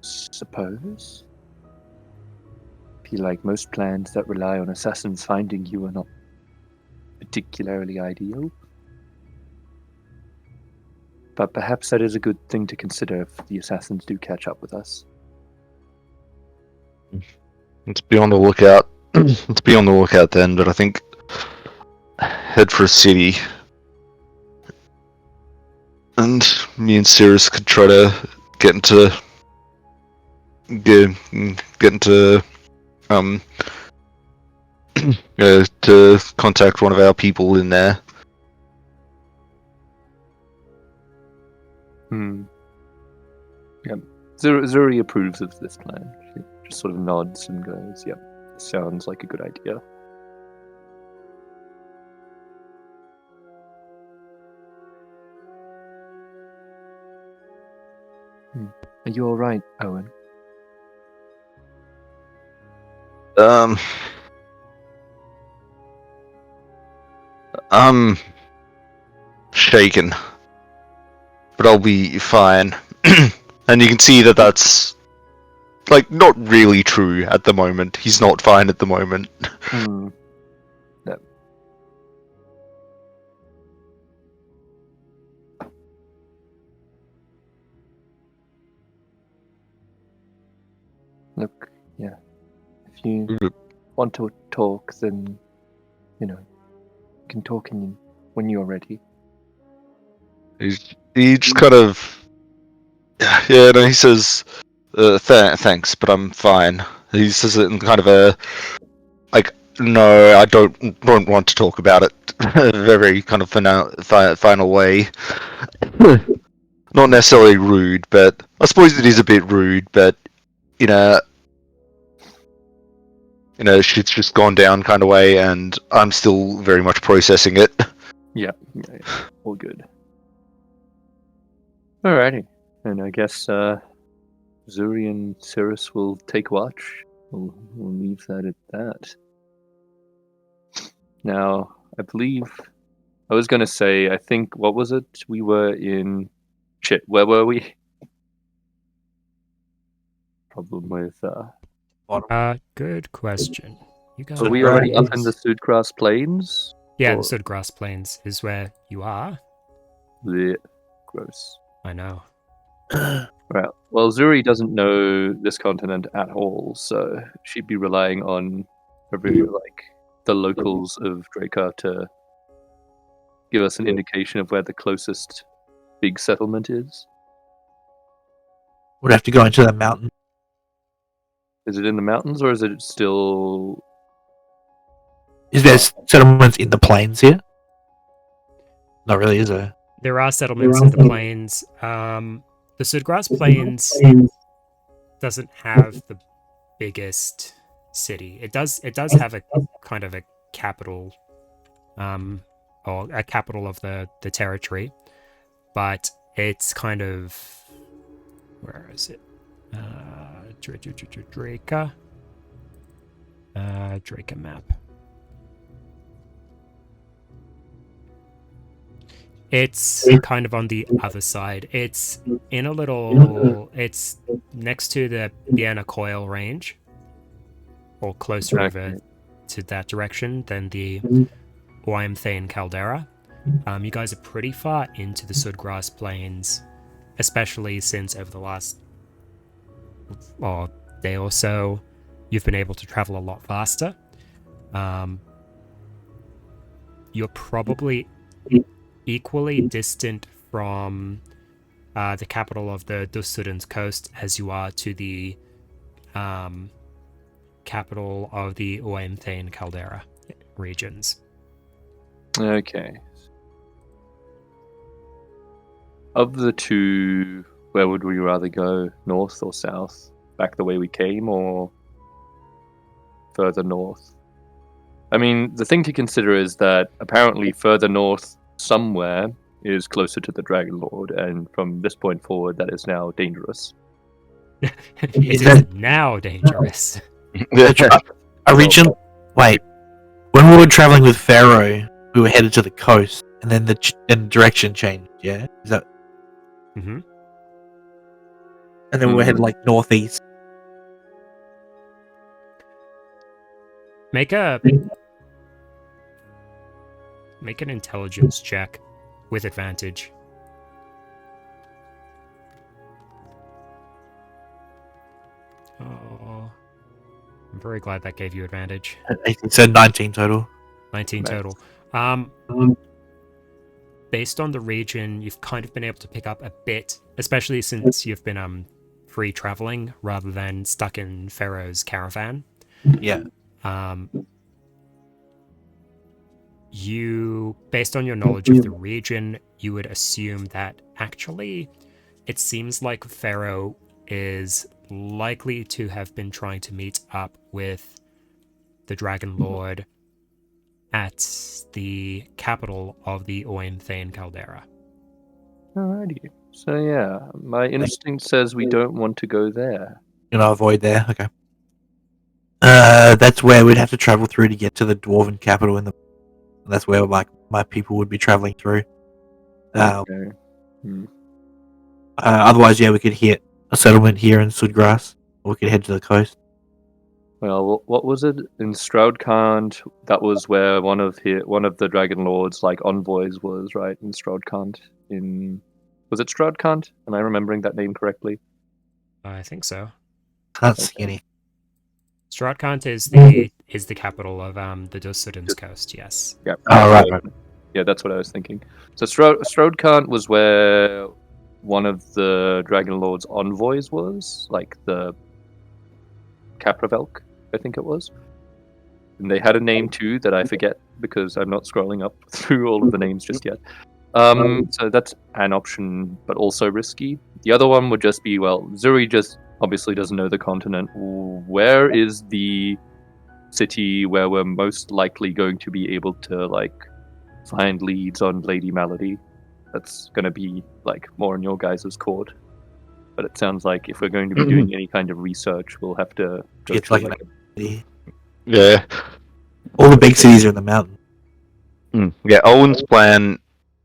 suppose. Feel like most plans that rely on assassins finding you are not particularly ideal. But perhaps that is a good thing to consider if the assassins do catch up with us. Let's be on the lookout. Let's be on the lookout then, but I think head for a city. And me and Cirrus could try to get into to contact one of our people in there. Yep. Zuri approves of this plan. She just sort of nods and goes, yep, sounds like a good idea. Are you alright, Owen? I'm shaken, but I'll be fine. And you can see that that's not really true at the moment. He's not fine at the moment. No. Look, yeah. If you want to talk, then you can talk when you're ready. He just kind of he says thanks, but I'm fine. He says it in kind of a no, I don't want to talk about it. Very kind of final way. Not necessarily rude, but I suppose it is a bit rude. But shit's just gone down kind of way, and I'm still very much processing it. Yeah. All good. Alrighty. And I guess Zuri and Cirrus will take watch. We'll leave that at that. Now, I believe I was gonna say, I think, what was it? We were in where were we? Problem with Good question. You guys are we already up in the Sudgrass Plains? Yeah, Or- the Sudgrass Plains is where you are. Blech. Gross. I know. Right. Well, Zuri doesn't know this continent at all, so she'd be relying on the locals of Dracar to give us an indication of where the closest big settlement is. Would have to go into the mountain. Is it in the mountains, or is it still? Is there settlements in the plains here? Not really, is there? There are settlements in the plains. The Sudgrass Plains doesn't have the biggest city. It does have a kind of a capital, or a capital of the territory, but it's kind of, where is it? Draca. Draca map. It's kind of on the other side. It's in a little... It's next to the Biana Coil range, or closer over to that direction than the Oimthane Caldera. You guys are pretty far into the Sudgrass Plains, especially since over the last day or so, you've been able to travel a lot faster. You're probably equally distant from the capital of the Dussudan's coast as you are to the capital of the Oimthane Caldera regions. Okay. Of the two, where would we rather go? North or south? Back the way we came, or further north? I mean, the thing to consider is that apparently further north somewhere is closer to the Dragon Lord, and from this point forward, that is now dangerous. It is now dangerous. Wait, when we were traveling with Pharaoh, we were headed to the coast, and then the direction changed. Yeah, is that? Mm-hmm. And then we were headed like northeast. Make an intelligence check with advantage. Oh, I'm very glad that gave you advantage. It said 19 total. 19 Nice. total. Based on the region, you've kind of been able to pick up a bit, especially since you've been free traveling rather than stuck in Pharaoh's caravan. Yeah. You, based on your knowledge of the region, you would assume that actually it seems like Pharaoh is likely to have been trying to meet up with the Dragon Lord at the capital of the Oimthane Caldera. Alrighty. So yeah, my instinct says we don't want to go there. Avoid there. Okay. That's where we'd have to travel through to get to the dwarven capital, that's where my people would be traveling through. Okay. Otherwise, yeah, we could hit a settlement here in Sudgrass, or we could head to the coast. Well, what was it in Stroudkant? That was where one of the Dragon Lord's envoys was, right? In Stroudkant. Was it Stroudkant? Am I remembering that name correctly? I think so. Can't see any. Stroudkant is the capital of the Dussudan's coast. Yes. Yeah. Oh, right. Yeah, that's what I was thinking. So Stroudkant was where one of the Dragon Lord's envoys was, like the Capravelk, I think it was. And they had a name too that I forget because I'm not scrolling up through all of the names just yet. So that's an option, but also risky. The other one would just be, Zuri just obviously doesn't know the continent. Where is the city where we're most likely going to be able to like find leads on Lady Malady. That's going to be like more in your guys' court. But it sounds like if we're going to be doing any kind of research, we'll have to go It's to like Yeah. all the big cities are in the mountain. Yeah, Owen's plan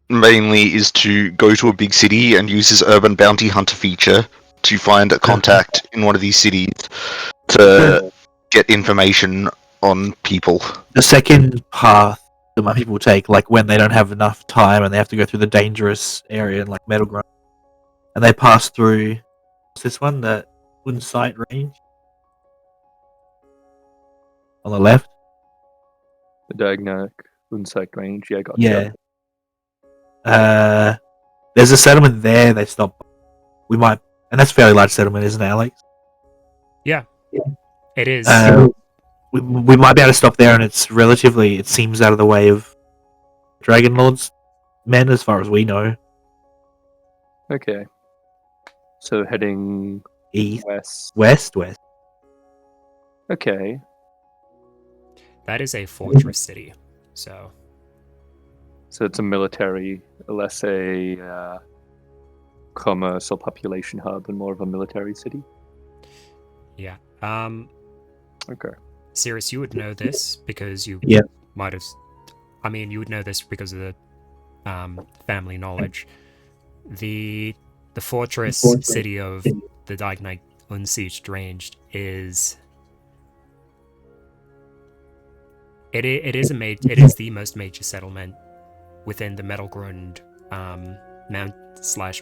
mainly is to go to a big city and use his urban bounty hunter feature to find a contact in one of these cities to get information on people. The second path that my people take, like when they don't have enough time and they have to go through the dangerous area in like Metal Ground, and they pass through what's this one, the Unsight Range on the left. the Dagnak Unsight Range. Yeah, gotcha. Yeah. There's a settlement there. They stop. We might, and that's a fairly large settlement, isn't it, Alex? Yeah, it is. We might be able to stop there, and it's relatively. It seems out of the way of Dragon Lord's men, as far as we know. Okay. So heading East, west. west. Okay. That is a fortress city. So So it's a military, less a commerce or population hub, and more of a military city. yeah. Okay. Sirius, you would know this because you Yeah. might have. I mean, you would know this because of the family knowledge. The fortress city of the Dagnag Unsieged Range is. It is the most major settlement within the Metalgrund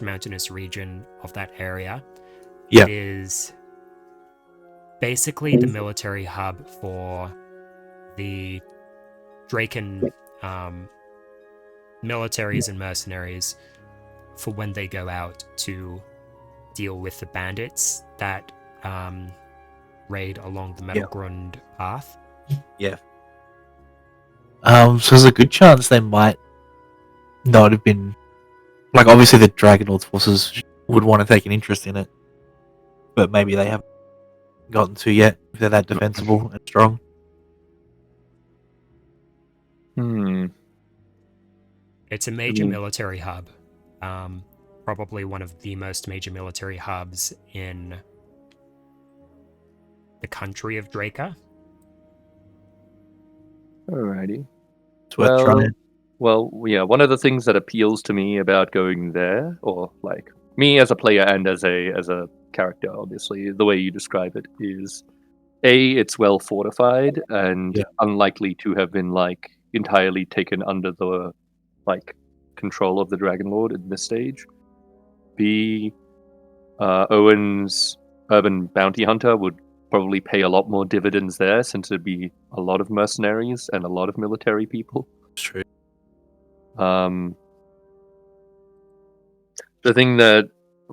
mountainous region of that area. Yeah. It is basically the military hub for the Draken militaries and mercenaries for when they go out to deal with the bandits that raid along the Metalgrund path. Yeah. So there's a good chance they might not have been. Like, obviously, the Dragon Lord's forces would want to take an interest in it, but maybe they haven't gotten to yet if they're that defensible and strong. It's a major military hub. Probably one of the most major military hubs in the country of Draca. Alrighty. It's worth trying. Well, yeah, one of the things that appeals to me about going there, or like me as a player and as a character, obviously, the way you describe it is it's well fortified and unlikely to have been like entirely taken under the like control of the Dragon Lord in this stage. B, Owen's urban bounty hunter would probably pay a lot more dividends there, since it'd be a lot of mercenaries and a lot of military people. It's true. The thing that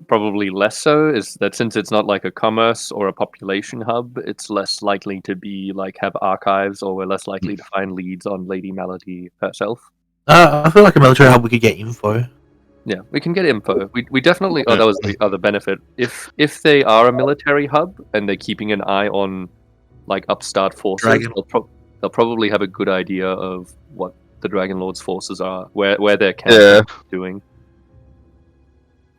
probably less so is that since it's not like a commerce or a population hub, it's less likely to be like have archives, or we're less likely to find leads on Lady Malady herself. I feel like a military hub we could get info. Yeah, we can get info. We definitely. Oh, that was the other benefit. If they are a military hub and they're keeping an eye on like upstart forces, they'll probably have a good idea of what the Dragon Lord's forces are, where they're doing.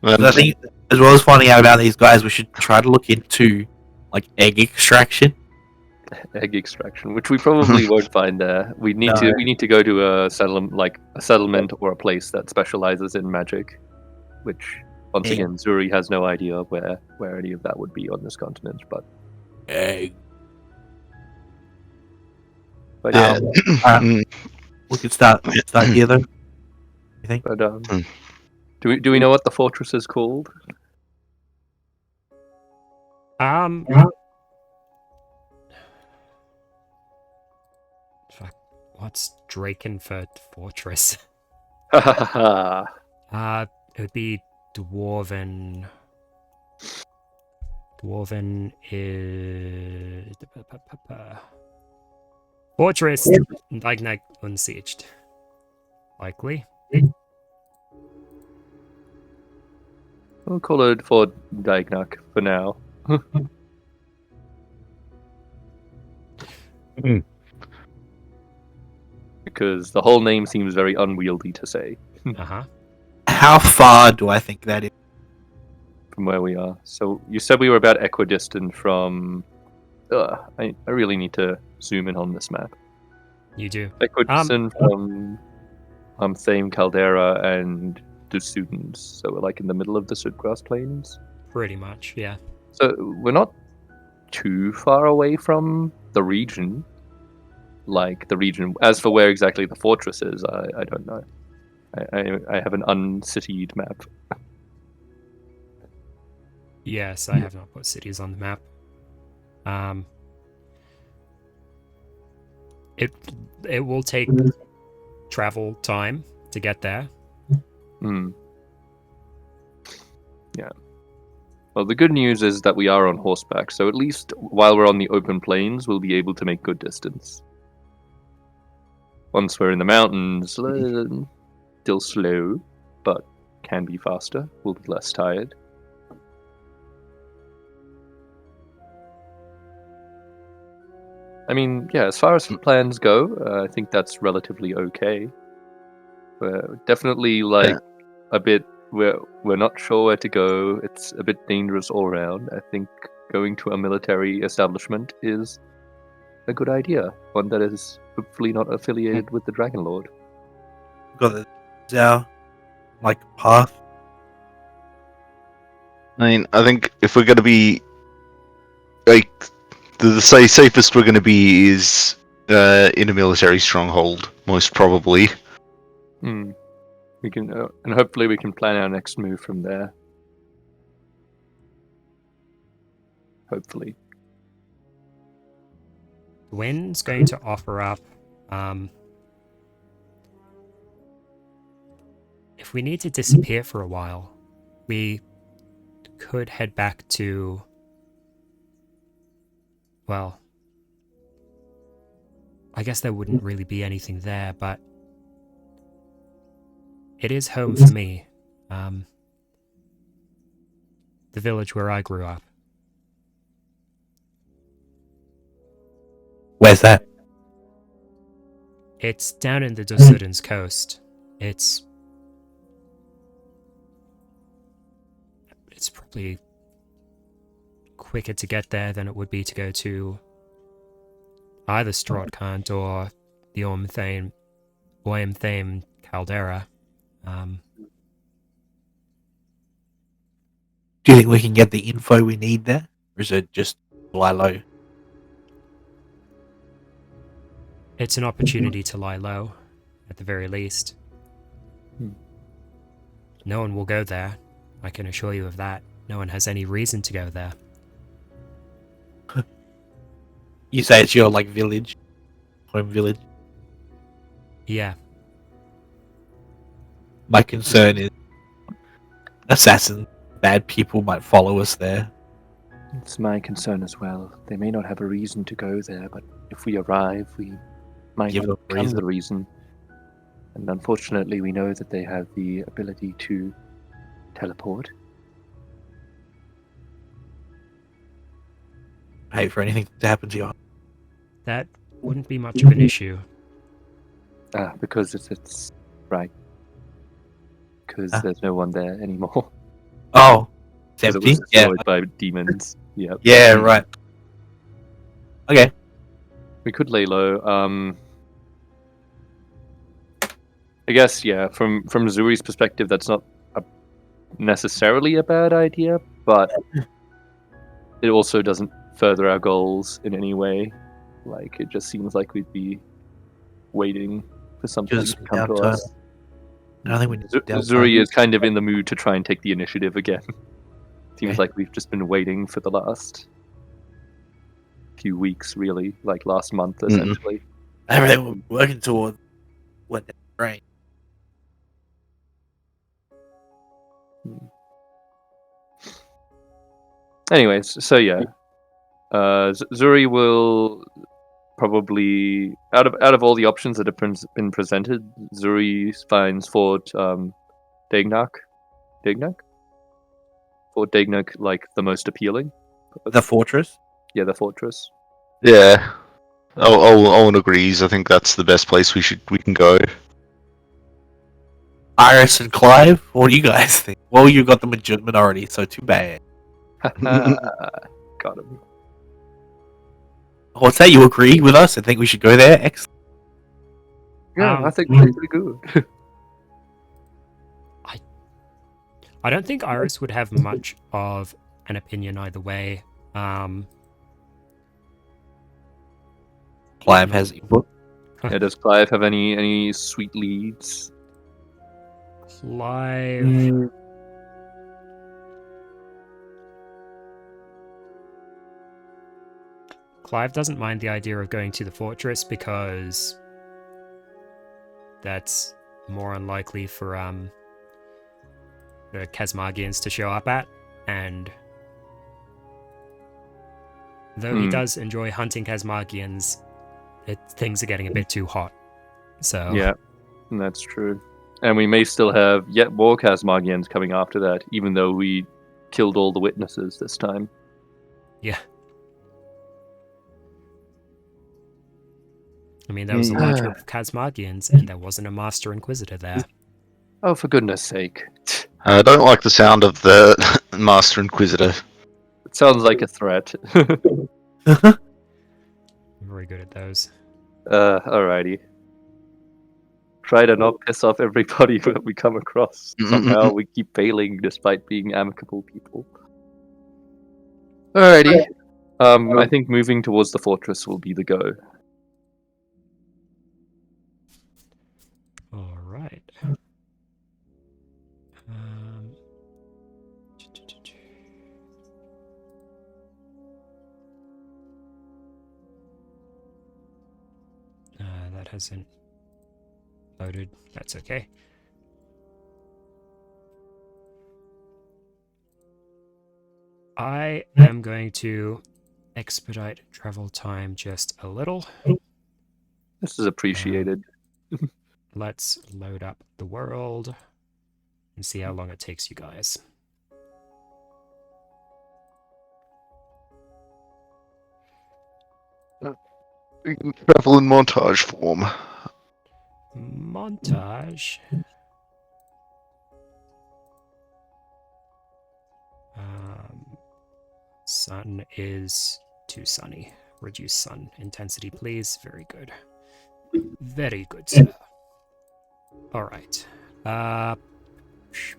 I think, as well as finding out about these guys, we should try to look into like egg extraction. Egg extraction, which we probably won't find there. We need to go to a settlement or a place that specializes in magic, which once again Zuri has no idea where any of that would be on this continent. But egg. But we could start here though. You think? But do we know what the fortress is called? What's Draken for fortress? Ha It would be Dwarven. Dwarven is fortress Dagnag Unsieged. Likely. We'll call it for Dagnag for now. Because the whole name seems very unwieldy to say Uh-huh. How far do I think that is? from where we are. So you said we were about equidistant from. I really need to zoom in on this map. You do. Equidistant from Thame Caldera and the students. So we're like in the middle of the Sudgrass Plains. Pretty much, yeah. So we're not too far away from the region. Like the region. As for where exactly the fortress is, I don't know. I have an uncitied map. Yes, I have not put cities on the map. It will take travel time to get there. Hmm. Yeah. Well, the good news is that we are on horseback, so at least while we're on the open plains, we'll be able to make good distance. Once we're in the mountains, still slow, but can be faster. We'll be less tired. I mean, yeah, as far as plans go, I think that's relatively okay. We're definitely like a bit. We're not sure where to go. It's a bit dangerous all around. I think going to a military establishment is a good idea. One that is hopefully not affiliated with the Dragon Lord. Got our like path. I mean, I think if we're going to be like the safest we're going to be is in a military stronghold, most probably. Hmm. We can, and hopefully we can plan our next move from there. Hopefully. Gwyn's going to offer up. If we need to disappear for a while, we could head back to. Well, I guess there wouldn't really be anything there, but it is home for me. The village where I grew up. Where's that? It's down in the Dosudens coast. It's probably quicker to get there than it would be to go to either Strotkant or the Ormthame Caldera. Do you think we can get the info we need there? Or is it just lie low? It's an opportunity to lie low, at the very least. No one will go there, I can assure you of that. No one has any reason to go there. You say it's your like village, home village. Yeah. My concern is assassins, bad people might follow us there. It's my concern as well. They may not have a reason to go there, but if we arrive, we might Give them a become reason. the reason. And unfortunately, we know that they have the ability to teleport. Hey, for anything to happen to you. That wouldn't be much of an issue. Because it's right. Because Huh? there's no one there anymore. Oh, it's 'Cause it empty. was Yeah, destroyed by demons. Yeah. yeah, right. Okay. We could lay low. I guess, yeah, from Zuri's perspective, that's not necessarily a bad idea, but it also doesn't further our goals in any way. Like, it just seems like we'd be waiting for something Just to come to downtime. us. I don't think we need downtime. Zuri is kind of in the mood to try and take the initiative again. Seems Okay. like we've just been waiting for the last few weeks, really, like last month, essentially. Everything we're working towards went down the drain. Anyways, so yeah, Zuri will probably out of all the options that have been presented, Zuri finds Fort Dagnak, Fort Dagnak like the most appealing. The fortress. Yeah, the fortress. Yeah. Owen agrees. I think that's the best place we can go. Iris and Clive, what do you guys think? Well, you got the minority, so too bad. Got him. What's that? You agree with us? I think we should go there. Excellent. Yeah, I think we're pretty good. I don't think Iris would have much of an opinion either way. Clive has input. Yeah, does Clive have any sweet leads? Clive. Clive doesn't mind the idea of going to the fortress because that's more unlikely for the Kazmargians to show up at, and though he does enjoy hunting Kazmargians, things are getting a bit too hot. So Yeah, that's true. And we may still have yet more Kazmargians coming after that, even though we killed all the witnesses this time. yeah. I mean, there was a large group of Kazmargians, and there wasn't a Master Inquisitor there. Oh, for goodness sake. I don't like the sound of the Master Inquisitor. It sounds like a threat. I'm very good at those. Alrighty. Try to not piss off everybody that we come across. Somehow we keep failing despite being amicable people. Alrighty. I think moving towards the fortress will be the go. All right. That hasn't loaded. That's okay. I am going to expedite travel time just a little. This is appreciated. Let's load up the world and see how long it takes you guys. Travel in montage form. Montage. Sun is too sunny. Reduce sun intensity, please. Very good. Very good, sir. Alright.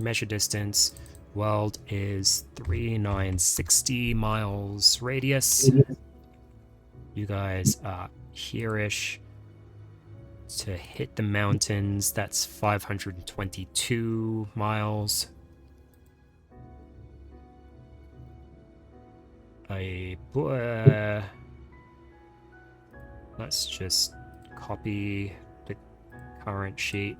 Measure distance. World is 3960 miles radius. You guys are here-ish. To hit the mountains, that's 522 miles. Let's just copy the current sheet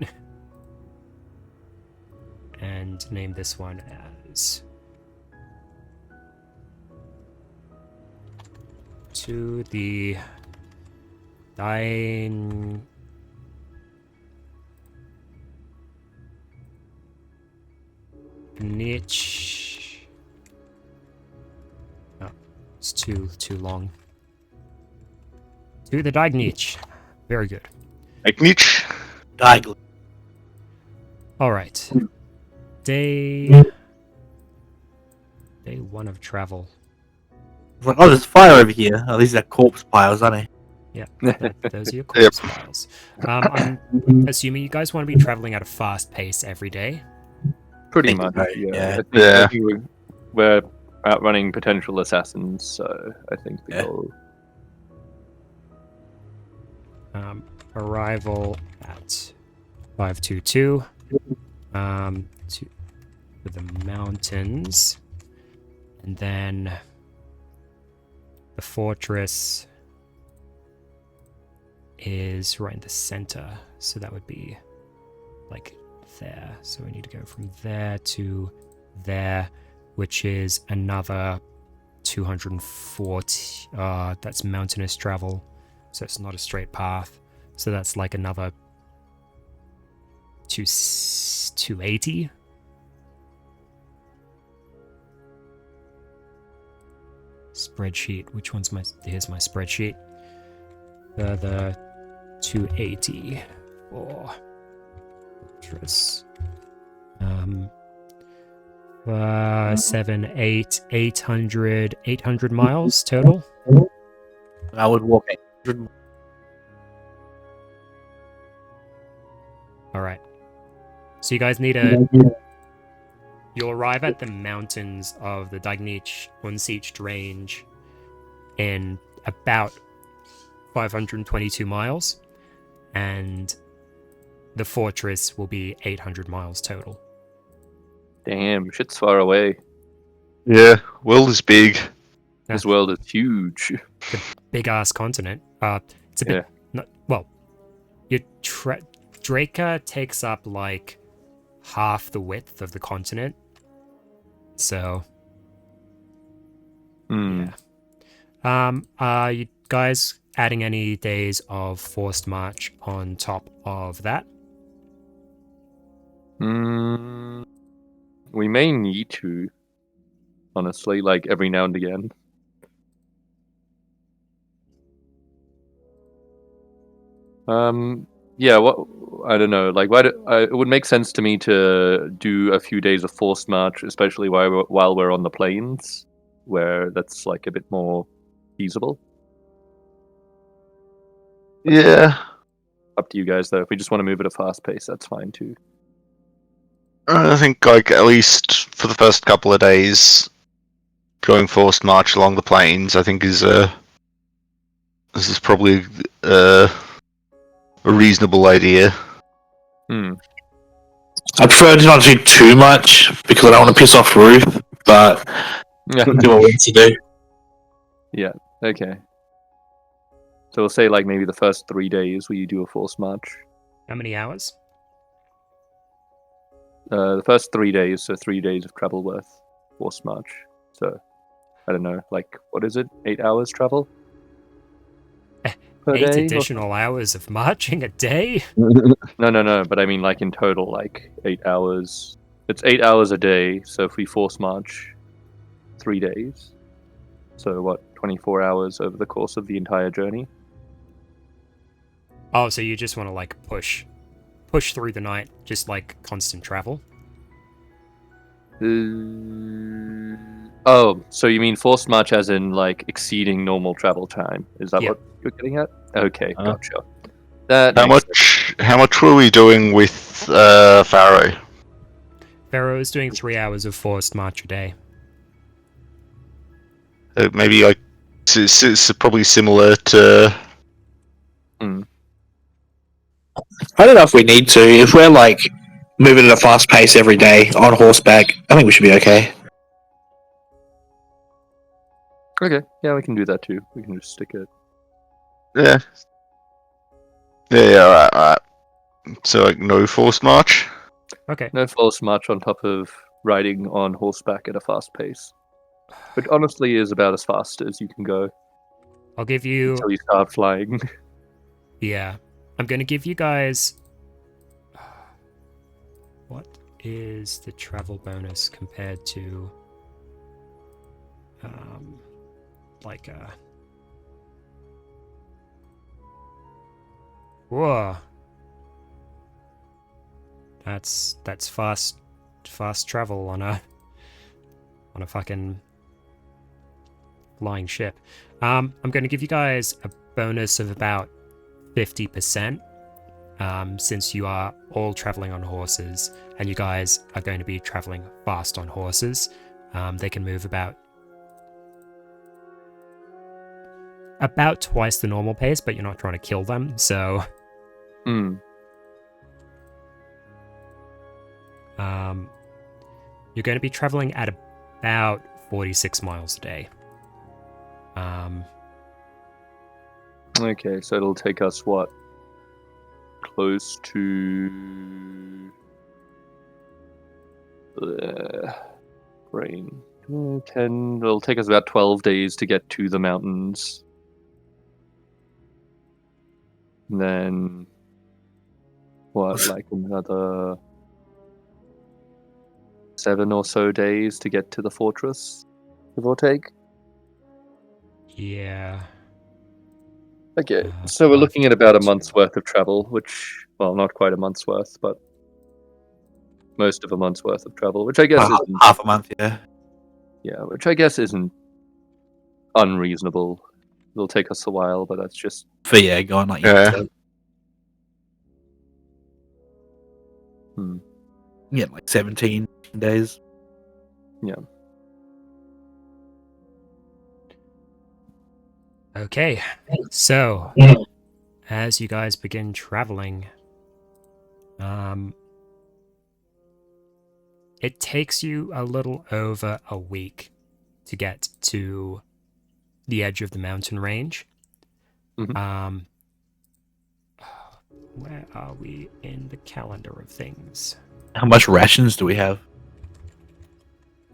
and name this one as to the niche. Oh, it's too long. To the Dignich. Very good. Niche. Diagonal. All right. Day 1 of travel. It's like, oh, there's fire over here. Oh, these are corpse piles, aren't they? Yeah, those are your corpse piles. I'm assuming you guys want to be traveling at a fast pace every day. Pretty Think much, so, yeah. yeah. I think we're outrunning potential assassins, so I think the goal. Arrival at 522. For the mountains, and then the fortress is right in the center, so that would be like there. So we need to go from there to there, which is another 240. That's mountainous travel, so it's not a straight path. So that's like another 280. Spreadsheet. Which one's my? Here's my spreadsheet. further 280 for fortress. 800 miles total. I would walk 800. All right. So you guys need you'll arrive at the mountains of the Dagnich unsieged range in about 522 miles, and the fortress will be 800 miles total. Damn, shit's far away. Yeah, world is big. This world is huge. Big ass continent. It's a bit well. Your Draca takes up like half the width of the continent. So Hmm. yeah. Are you guys adding any days of forced march on top of that? We may need to, honestly, like every now and again. Yeah, what I don't know. Like, it would make sense to me to do a few days of forced march, especially while we're on the plains, where that's like a bit more feasible. Yeah, Up to you guys, though. If we just want to move at a fast pace, that's fine too. I think like at least for the first couple of days, going forced march along the plains, I think is this is probably a reasonable idea. I prefer to not do too much because I don't want to piss off Ruth, but Yeah. do what we need to do. Yeah. Okay. So we'll say like maybe the first 3 days where you do a forced march. How many hours? The first 3 days, so 3 days of travel worth forced march. So I don't know, like what is it? 8 hours travel? Per 8 day or additional hours of marching a day? No, but I mean like in total, like 8 hours. It's 8 hours a day, so if we force march 3 days, so what, 24 hours over the course of the entire journey? Oh, so you just want to like push through the night, just like constant travel? Oh, so you mean forced march as in like exceeding normal travel time? Is that Yeah. what you're getting at? Okay, Uh, gotcha. That How makes sense. much were we doing with Pharaoh? Pharaoh is doing 3 hours of forced march a day. Maybe like it's probably similar to. I don't know if we need to. If we're like moving at a fast pace every day on horseback, I think we should be okay. Okay, yeah, we can do that too. We can just stick it. Yeah. Yeah, alright. So like no forced march? Okay. No forced march on top of riding on horseback at a fast pace. Which honestly is about as fast as you can go I'll give you... until you start flying. Yeah. I'm going to give you guys... What is the travel bonus compared to... like a... Whoa. That's fast travel on a fucking flying ship. I'm going to give you guys a bonus of about 50%, since you are all traveling on horses, and you guys are going to be traveling fast on horses. They can move about twice the normal pace, but you're not trying to kill them, so... You're going to be traveling at about 46 miles a day. Okay, so it'll take us what? Close to rain. 10. It'll take us about 12 days to get to the mountains. And then what, like another 7 or so days to get to the fortress, give or take? Yeah. Okay, so we're looking at about a month's worth of travel, which, well, not quite a month's worth, but most of a month's worth of travel, which I guess isn't, half a month, yeah. yeah, which I guess isn't unreasonable. It'll take us a while, but that's just For going like Yeah. like 17 days. Okay, so as you guys begin traveling, it takes you a little over a week to get to the edge of the mountain range. Mhm. Where are we in the calendar of things? How much rations do we have?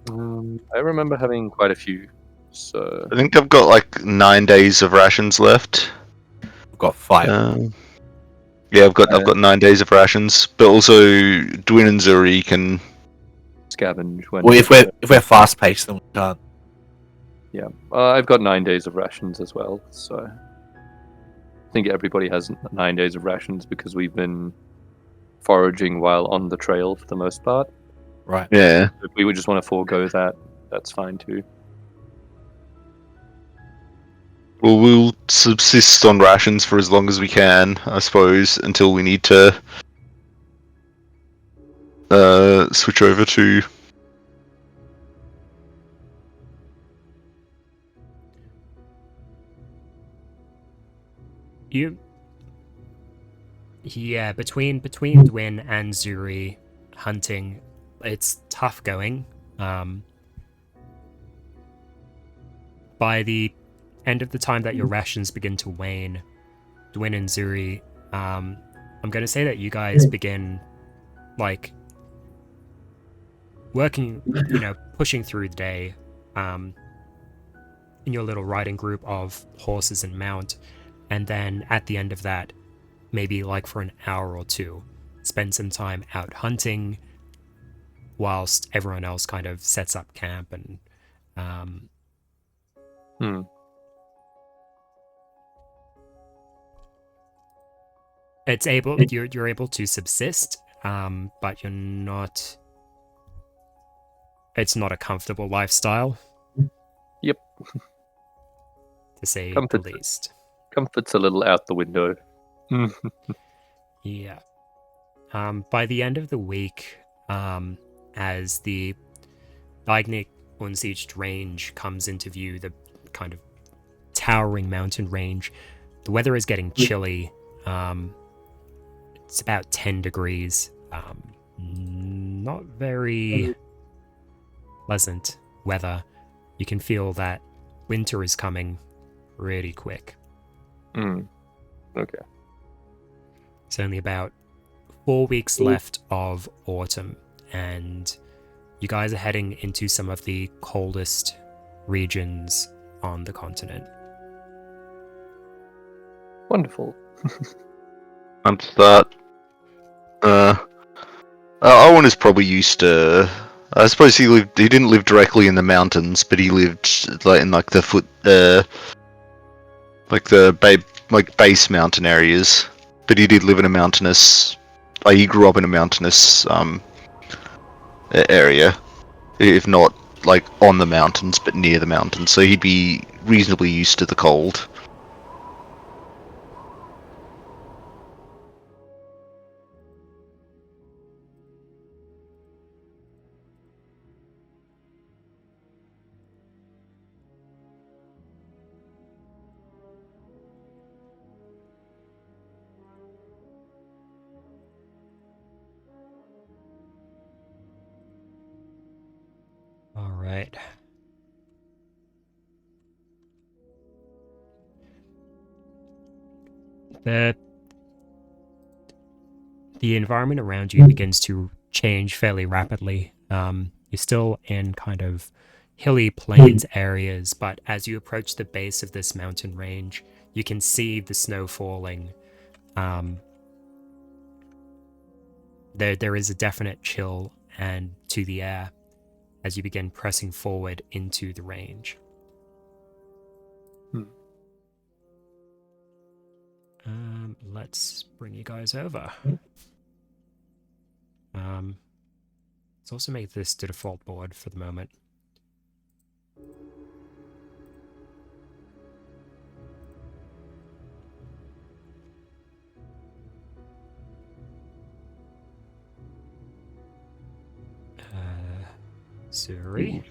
I remember having quite a few, so I think I've got like 9 days of rations left. We've got 5. Yeah, I've got 9 days of rations, but also Dwin and Zuri can. scavenge when. Well, if we're fast paced, then we can't. Yeah, I've got 9 days of rations as well, so I think everybody has 9 days of rations because we've been foraging while on the trail for the most part. Right. Yeah. If we would just want to forego that, that's fine too. Well, we'll subsist on rations for as long as we can, I suppose, until we need to switch over to. Yeah, between Dwin and Zuri hunting, it's tough going. By the end of the time that your rations begin to wane, Dwin and Zuri, I'm going to say that you guys begin, like, working, pushing through the day, in your little riding group of horses and mount, and then at the end of that, maybe like for an hour or two, spend some time out hunting, whilst everyone else kind of sets up camp and it's able you're able to subsist, but you're not. It's not a comfortable lifestyle. Yep. To say the least. Comfort's a little out the window. Yeah. By the end of the week, as the Eignic unsieged range comes into view, the kind of towering mountain range, the weather is getting chilly. It's about 10 degrees. Not very pleasant weather. You can feel that winter is coming really quick. Okay. It's only about 4 weeks left of autumn, and you guys are heading into some of the coldest regions on the continent. Wonderful. I'm to start. Owen is probably used to. I suppose he didn't live directly in the mountains, but he lived like in like the base mountain areas. But he did live in a mountainous. Like he grew up in a mountainous area, if not like on the mountains, but near the mountains. So he'd be reasonably used to the cold. All right. The environment around you begins to change fairly rapidly. You're still in kind of hilly plains areas, but as you approach the base of this mountain range, you can see the snow falling. There is a definite chill and to the air as you begin pressing forward into the range. let's bring you guys over. Let's also make this the default board for the moment. Suri?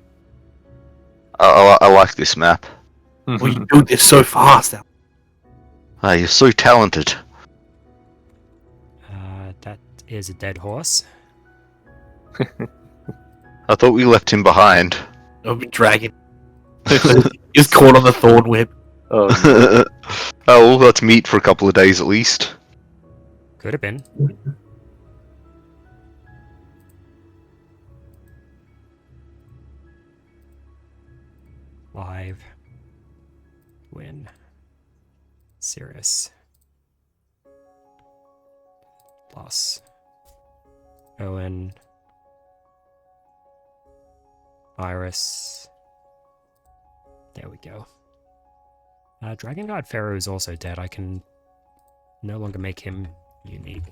I like this map. Well, you do this so fast. Al. Ah, you're so talented. That is a dead horse. I thought we left him behind. I'll be dragging. He's caught on the thorn whip. Oh, no. Oh, well, that's meat for a couple of days at least. Could have been. Live. Win. Cirrus. Loss. Owen. Iris. There we go. Dragon Guard Pharaoh is also dead. I can no longer make him unique.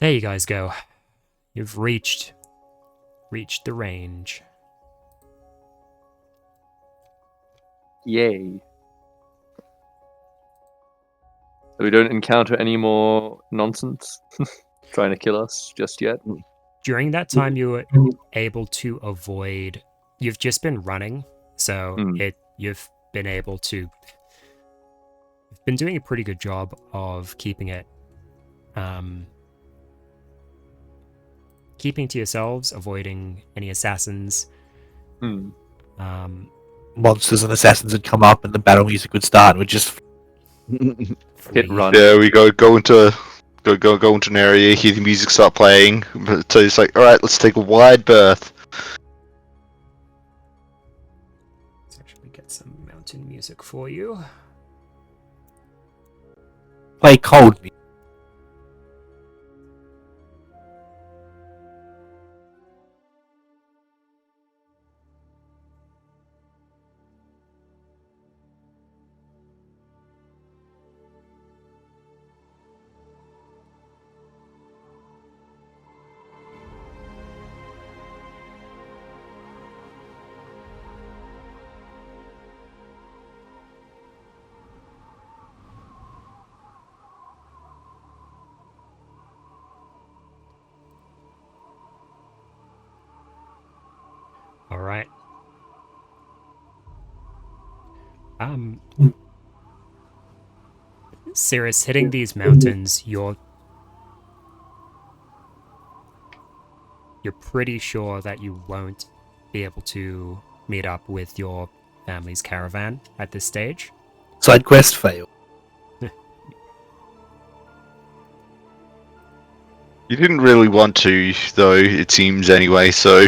There you guys go. You've reached the range. Yay. So we don't encounter any more nonsense trying to kill us just yet. During that time, you were able to avoid. You've just been running, so you've been able to. You've been doing a pretty good job of keeping it, keeping to yourselves, avoiding any assassins. Monsters and assassins would come up, and the battle music would start, and would just Hit run. Yeah, we go into an area, hear the music start playing, so it's like, alright, let's take a wide berth. Let's actually get some mountain music for you. play cold music. All right. Cirrus, hitting these mountains, you're pretty sure that you won't be able to meet up with your family's caravan at this stage. Side quest fail. You didn't really want to, though, it seems anyway, so...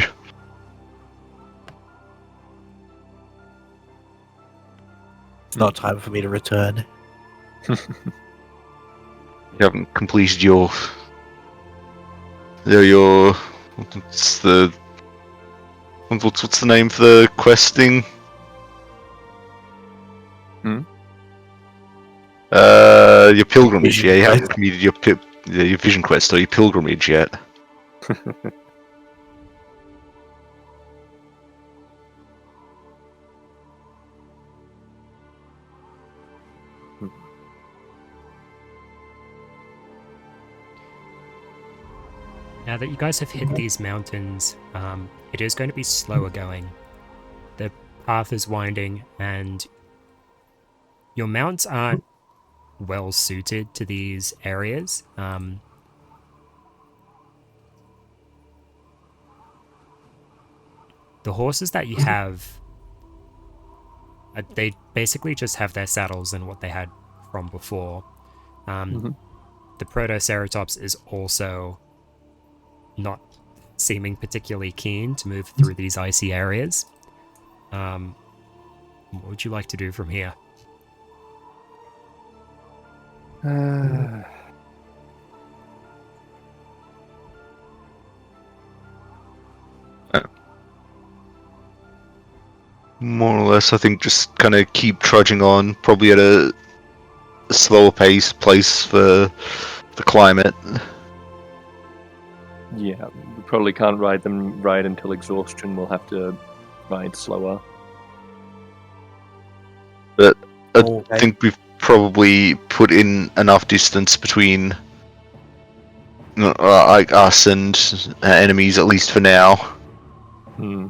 It's not time for me to return. You haven't completed your... What's the name for the quest thing? Your pilgrimage. Vision Yeah, you haven't quest. completed your vision quest or your pilgrimage yet. Now that you guys have hit these mountains, it is going to be slower going. The path is winding, and your mounts aren't well suited to these areas. The horses that you have, they basically just have their saddles and what they had from before. The Protoceratops is also not seeming particularly keen to move through these icy areas. What would you like to do from here? More or less, I think just kind of keep trudging on, probably at a slower place for the climate. Yeah, we probably can't ride until exhaustion. We'll have to ride slower. I Okay. think we've probably put in enough distance between like us and enemies, at least for now. Hmm.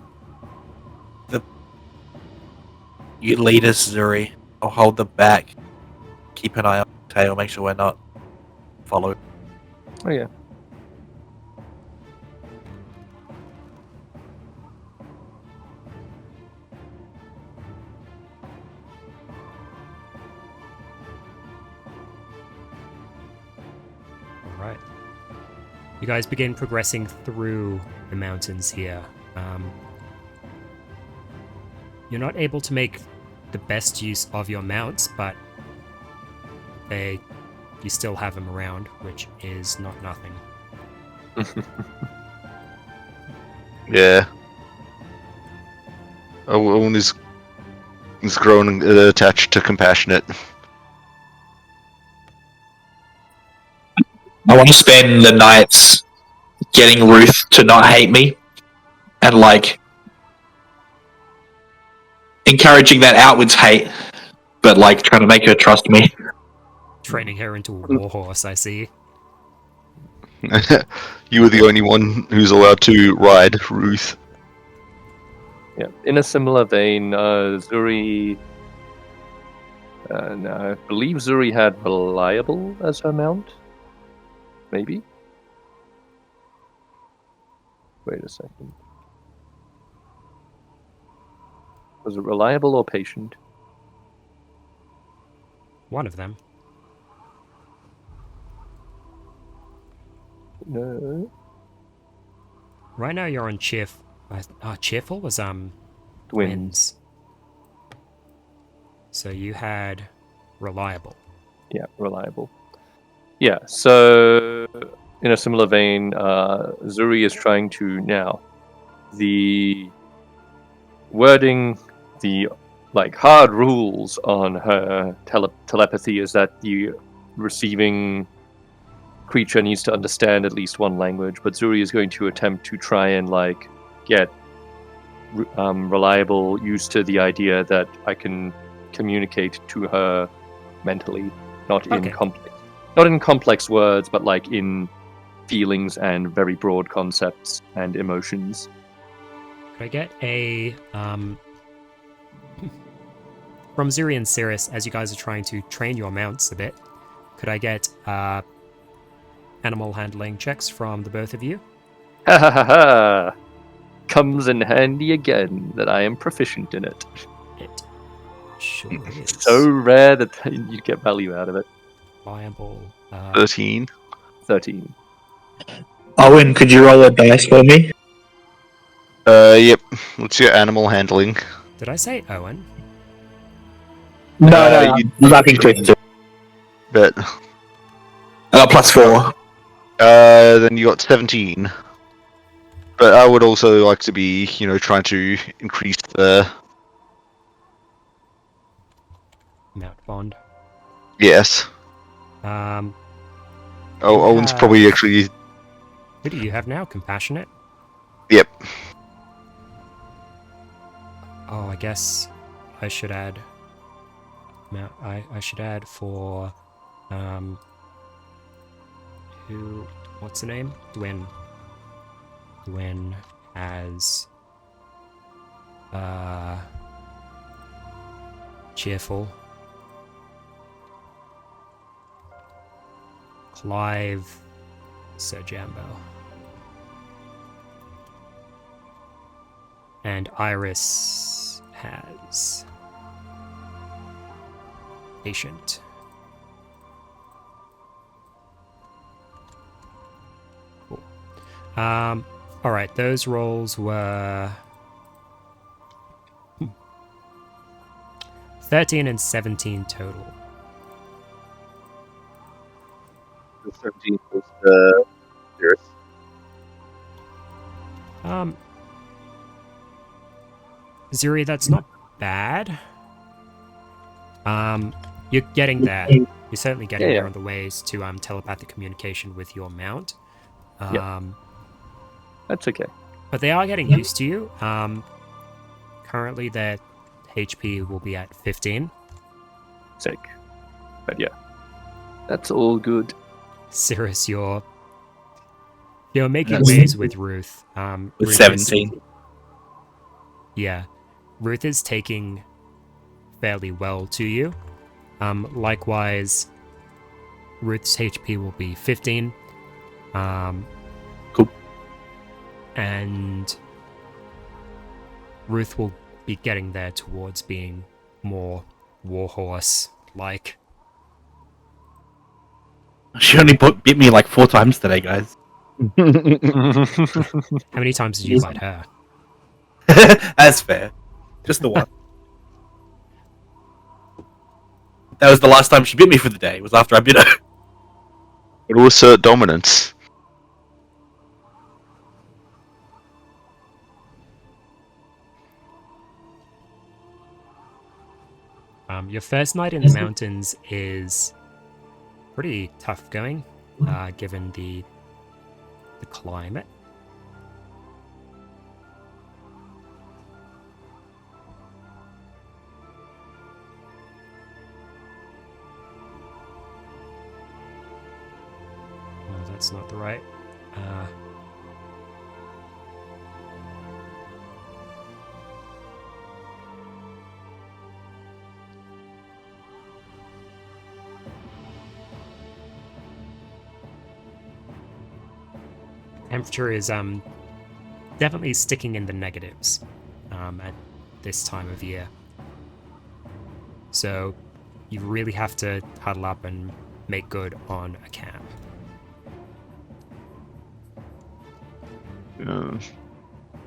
You lead us, Zuri. I'll hold them back. Keep an eye on the tail. Make sure we're not followed. Oh yeah. All right. You guys begin progressing through the mountains here. You're not able to make the best use of your mounts, but you still have them around, which is not nothing. Yeah. Owen is grown attached to compassionate. I want to spend the nights getting Ruth to not hate me and like encouraging that outwards hate, but like trying to make her trust me. Training her into a warhorse, I see. You were the only one who's allowed to ride Ruth. Yeah. In a similar vein, Zuri. No, I believe Zuri had Reliable as her mount. Maybe. Wait a second. Was it Reliable or Patient? One of them. No. Right now you're on Cheerful was Twins. So you had Reliable. Yeah, Reliable. Yeah, so in a similar vein, Zuri is trying to now. The wording, the like hard rules on her telepathy is that the receiving creature needs to understand at least one language, but Zuri is going to attempt to try and like get Reliable used to the idea that I can communicate to her mentally, not in complex words, but like in feelings and very broad concepts and emotions. Could I get a from Zuri and Cirrus, as you guys are trying to train your mounts a bit, could I get animal handling checks from the both of you? Ha ha ha ha! Comes in handy again that I am proficient in it. It sure is. So rare that you get value out of it. Viable. 13. 13. Owen, could you roll a dice for me? Yep. What's your animal handling? Did I say Owen? No, you- nothing twisted. But +4. then you got 17. But I would also like to be, trying to increase the Mount Bond. yes. Owen's probably actually. Who do you have now? Compassionate? Yep. Oh, I guess I should add. I should add for who? What's the name? Dwyn. Dwyn as cheerful. Clive Sir Jambo. And Iris has patient. Cool. All right, those rolls were 13 and 17 total. The 17 was the Earth. Zuri, that's not bad. You're getting there. You're certainly getting Yeah, there yeah. on the ways to telepathic communication with your mount. Yep. That's okay. But they are getting used to you. Currently, their HP will be at 15. Sick. But yeah, that's all good. Cirrus, you're making That's- waves with Ruth. With Ruth is- 17. yeah, Ruth is taking fairly well to you. Likewise, Ruth's HP will be 15. Cool. And Ruth will be getting there towards being more warhorse-like. She only bit me like 4 times today, guys. How many times did you bite her? That's fair. Just the one. That was the last time she bit me for the day. It was after I bit her. It will assert dominance. Your first night in the mountains is pretty tough going, given the climate. Oh, that's not the right. Temperature is definitely sticking in the negatives at this time of year. So you really have to huddle up and make good on a camp.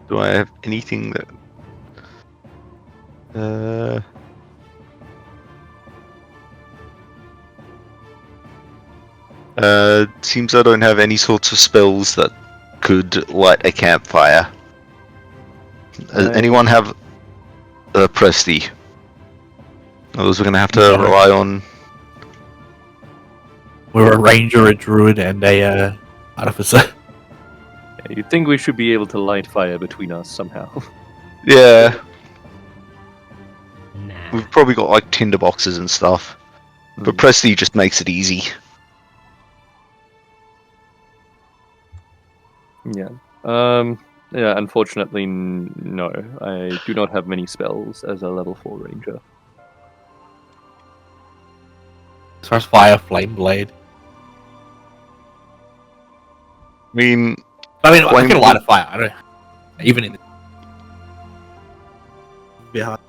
Do I have anything that? Seems I don't have any sorts of spells that could light a campfire. Does anyone have a Presti? Those we're gonna have to No. rely on. We're a ranger, a druid, and a artificer. Yeah, you'd think we should be able to light fire between us somehow. Yeah, Nah. we've probably got like tinder boxes and stuff, but Presti just makes it easy. Yeah. Yeah, unfortunately, no. I do not have many spells as a level 4 ranger. As far as fire, flame blade. I mean, I mean, I Flame can light a blade- fire. I don't. Even in the. Bit hard.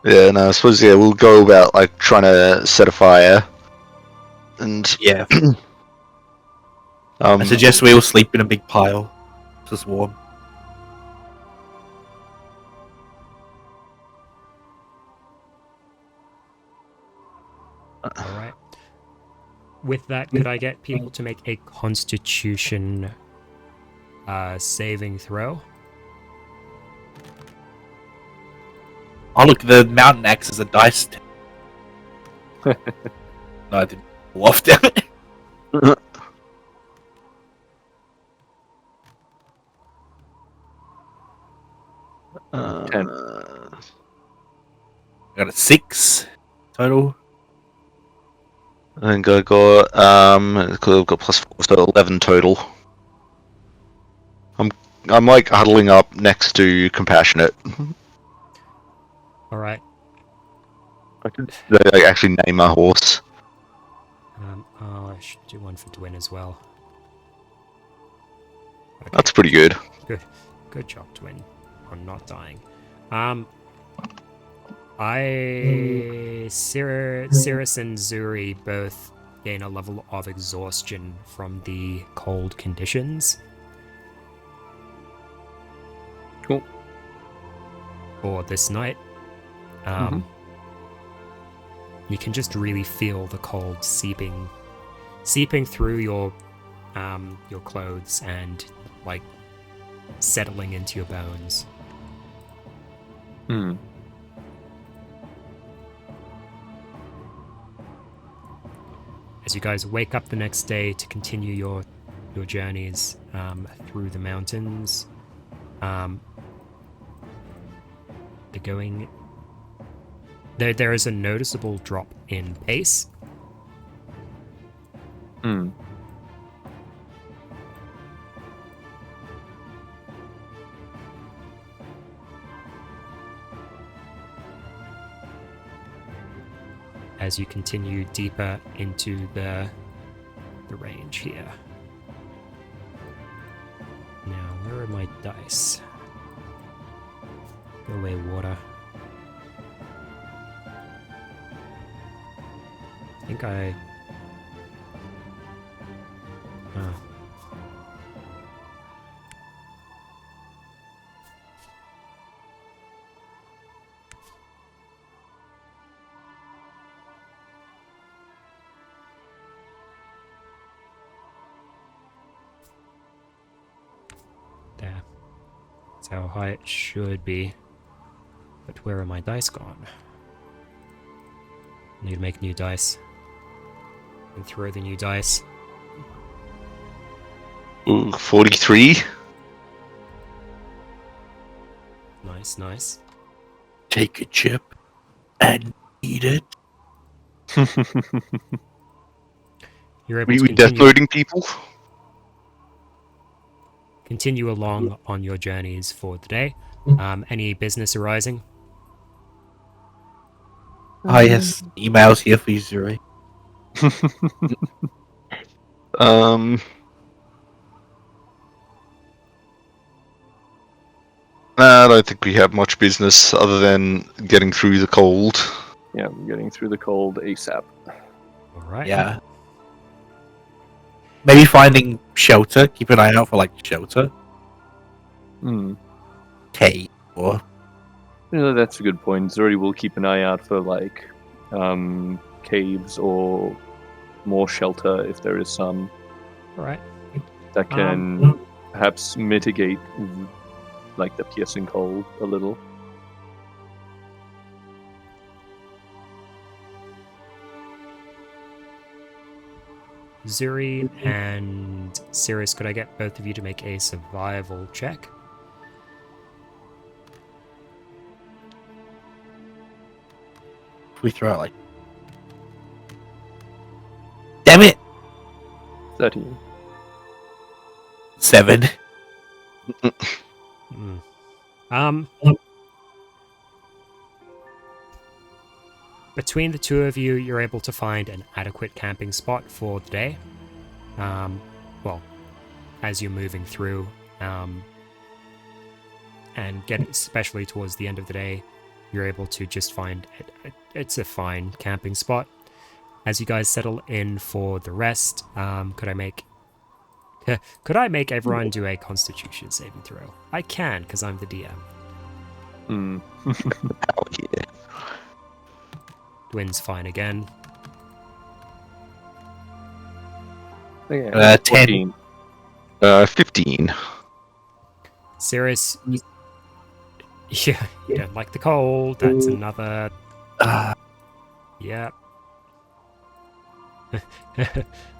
yeah, no, I suppose we'll go about like trying to set a fire, and Yeah. I suggest we all sleep in a big pile. Just warm. All right. With that, could I get people to make a Constitution saving throw? Oh look, the mountain axe is a dice. No, I didn't. Off, damn it. Ten. I got a 6 total. I think I got I've got +4, so 11 total. I'm like huddling up next to Compassionate. All right. They actually name my horse. Oh, I should do one for Dwin as well. Okay. That's pretty good. Good job, Dwin, on not dying. Cirrus and Zuri both gain a level of exhaustion from the cold conditions. Cool. For this night. You can just really feel the cold seeping through your clothes and like settling into your bones. Hmm. As you guys wake up the next day to continue your journeys through the mountains, they're going. There is a noticeable drop in pace. Hmm. As you continue deeper into the range here. Now, where are my dice? Go away, water. I think I... Ah. There. That's how high it should be. But where are my dice gone? Need to make new dice. And throw the new dice. Ooh, 43. Nice, nice. Take a chip and eat it. You're able We to death continue, loading people. continue along on your journeys for the day. Any business arising? Ah, yes. Emails here for you, Zuri. Um. Nah, I don't think we have much business other than getting through the cold. Yeah, I'm getting through the cold ASAP. Alright. Yeah. Maybe finding shelter. Keep an eye out for like shelter. Hmm. Cave or Yeah, that's a good point. Zuri will keep an eye out for like caves or more shelter if there is some Alright. that can perhaps mitigate like the piercing cold a little. Zuri and Sirius, could I get both of you to make a survival check? if we throw out like. Damn it! 13. 7. Between the two of you, you're able to find an adequate camping spot for the day. Well, as you're moving through, and especially towards the end of the day, you're able to just find it's a fine camping spot. As you guys settle in for the rest, could I make everyone do a Constitution saving throw? I can, because I'm the DM. Hmm. Oh yeah. Dwin's fine again. Okay, 10. 15. Sirius, yeah, you don't like the cold. That's another. Yeah.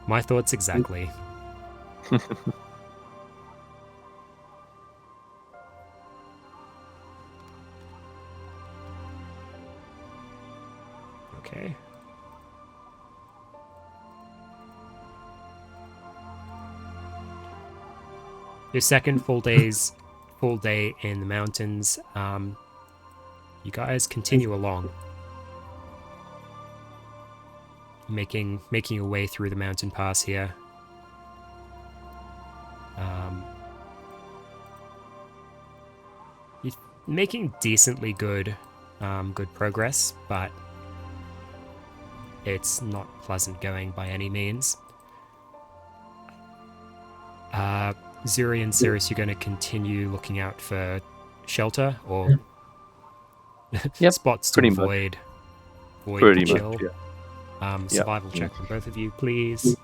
My thoughts exactly. Okay. Your second full day in the mountains. You guys continue along, making your way through the mountain pass here. You're making decently good progress, but it's not pleasant going by any means. Zuri and Sirius, you're going to continue looking out for shelter or Yep, spots to pretty much. avoid Pretty the much, chill. yeah. Survival check from both of you, please.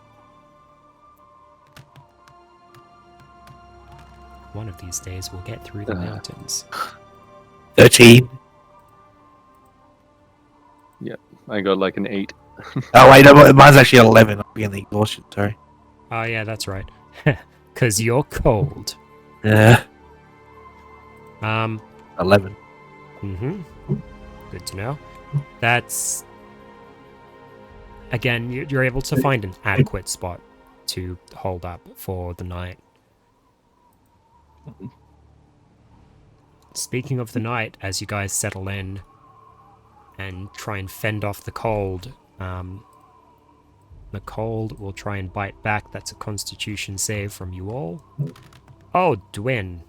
One of these days we'll get through the mountains. 13. I got like an 8. Oh wait, no, mine's actually 11. I'm getting the exhaustion. Sorry. Oh yeah, that's right. Because you're cold. Yeah, 11. 11. Good to know. That's... Again, you're able to find an adequate spot to hold up for the night. Speaking of the night, as you guys settle in and try and fend off the cold, the cold will try and bite back. That's a constitution save from you all. Oh, Dwin.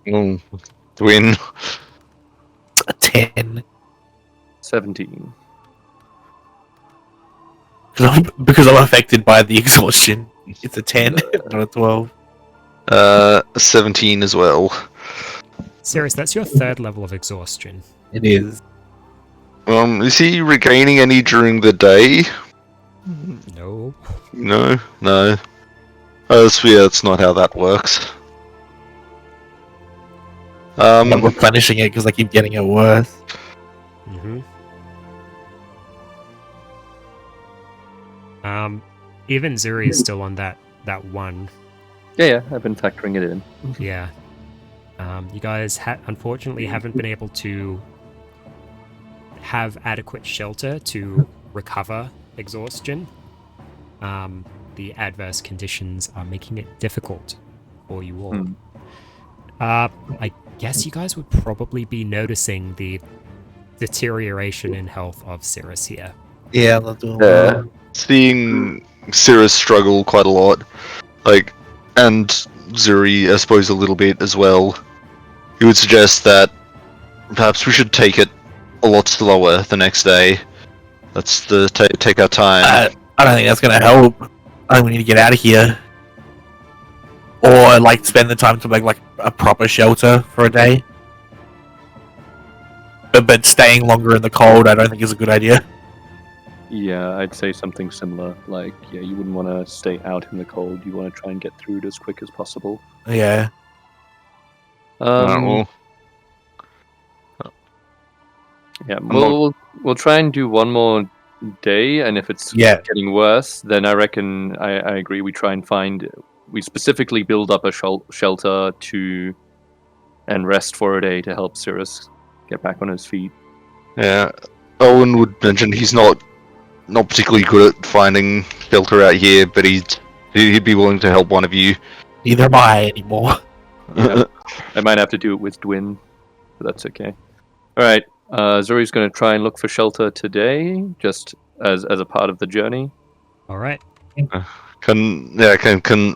Win. A 10. 17. Because I'm affected by the exhaustion. It's a 10, not a 12. 17 as well. Sirius, that's your third level of exhaustion. It is. Is he regaining any during the day? No. No. Yeah, that's not how that works. I'm replenishing it because I keep getting it worse. Even Zuri is still on that one. Yeah, I've been factoring it in. Yeah. You guys unfortunately haven't been able to have adequate shelter to recover exhaustion. The adverse conditions are making it difficult for you all. I guess you guys would probably be noticing the deterioration in health of Cirrus here. Yeah, I'm not doing well. Seeing Cirrus struggle quite a lot, and Zuri, I suppose, a little bit as well. He would suggest that perhaps we should take it a lot slower the next day. That's take our time. I don't think that's going to help. I think we need to get out of here. Or, spend the time to make, a proper shelter for a day. But staying longer in the cold, I don't think is a good idea. Yeah, I'd say something similar. You wouldn't want to stay out in the cold. You want to try and get through it as quick as possible. Yeah. Yeah, we'll try and do one more day, and if it's getting worse, then I reckon I agree. We try and we specifically build up a shelter and rest for a day to help Cirrus get back on his feet. Yeah, Owen would mention he's not particularly good at finding shelter out here, but he'd be willing to help one of you. Neither am I anymore. Yeah. I might have to do it with Dwin, but that's okay. Alright, Zuri's going to try and look for shelter today, just as a part of the journey. Alright. Can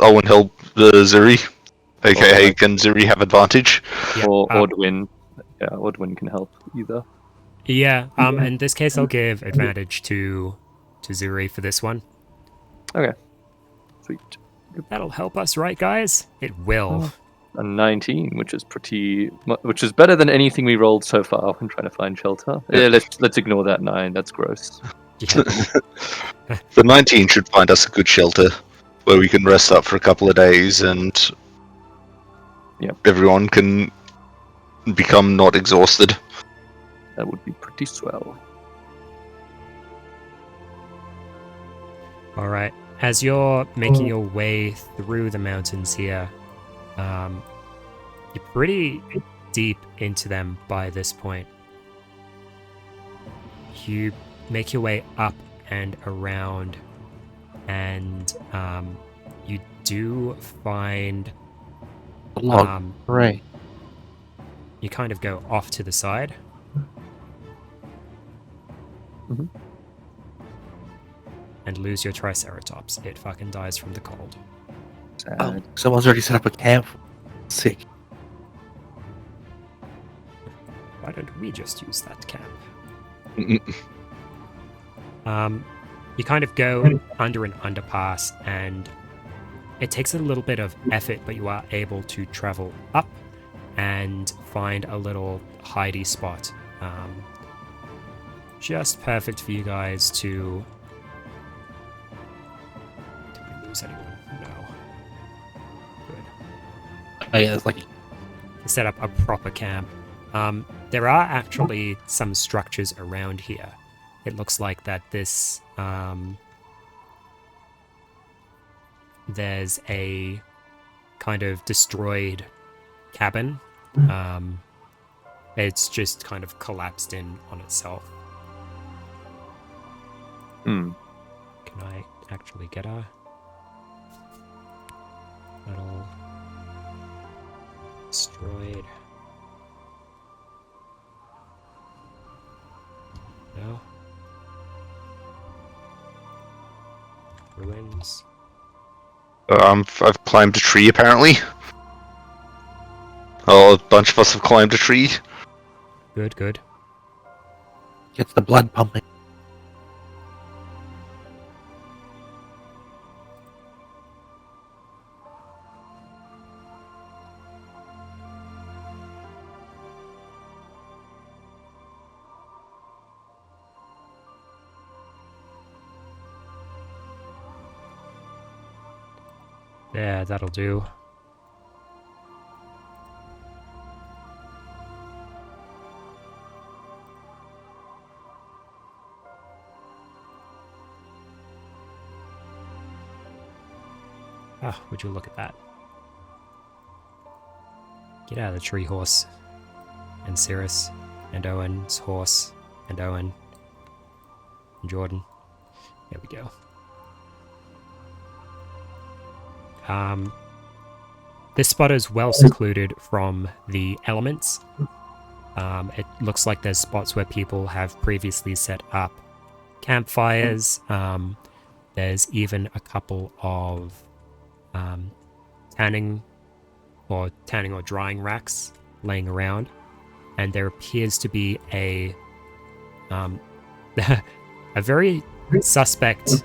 Owen help Zuri? AKA, can Zuri have advantage? Yeah, or Dwin. Yeah, or Dwin can help either. Yeah, in this case I'll give advantage to Zuri for this one. Okay. Sweet. That'll help us, right guys? It will. A 19, which is better than anything we rolled so far when trying to find shelter. Yeah, let's ignore that 9. That's gross. Yeah. The 19 should find us a good shelter where we can rest up for a couple of days and everyone can become not exhausted. That would be pretty swell. Alright, as you're making your way through the mountains here, you're pretty deep into them by this point. You make your way up and around, and you do find A log. Hooray. you kind of go off to the side. And lose your Triceratops. It fucking dies from the cold. Sad. Oh, someone's already set up a camp. Sick. Why don't we just use that camp? Mm-mm. You kind of go under an underpass, and it takes a little bit of effort, but you are able to travel up and find a little hidey spot. Just perfect for you guys to... Did we lose anyone? No. Good. Oh yeah, it's like Set up a proper camp. There are actually some structures around here. It looks like that this there's a kind of destroyed cabin. It's just kind of collapsed in on itself. Hmm. Can I actually get a little destroyed? No. Ruins. I've climbed a tree apparently. Oh, a bunch of us have climbed a tree. Good, good. Gets the blood pumping. Yeah, that'll do. Ah, would you look at that? Get out of the tree, horse. And Cirrus, and Owen's horse, and Owen, and Jordan. There we go. This spot is well secluded from the elements. It looks like there's spots where people have previously set up campfires. There's even a couple of tanning or drying racks laying around, and there appears to be a a very suspect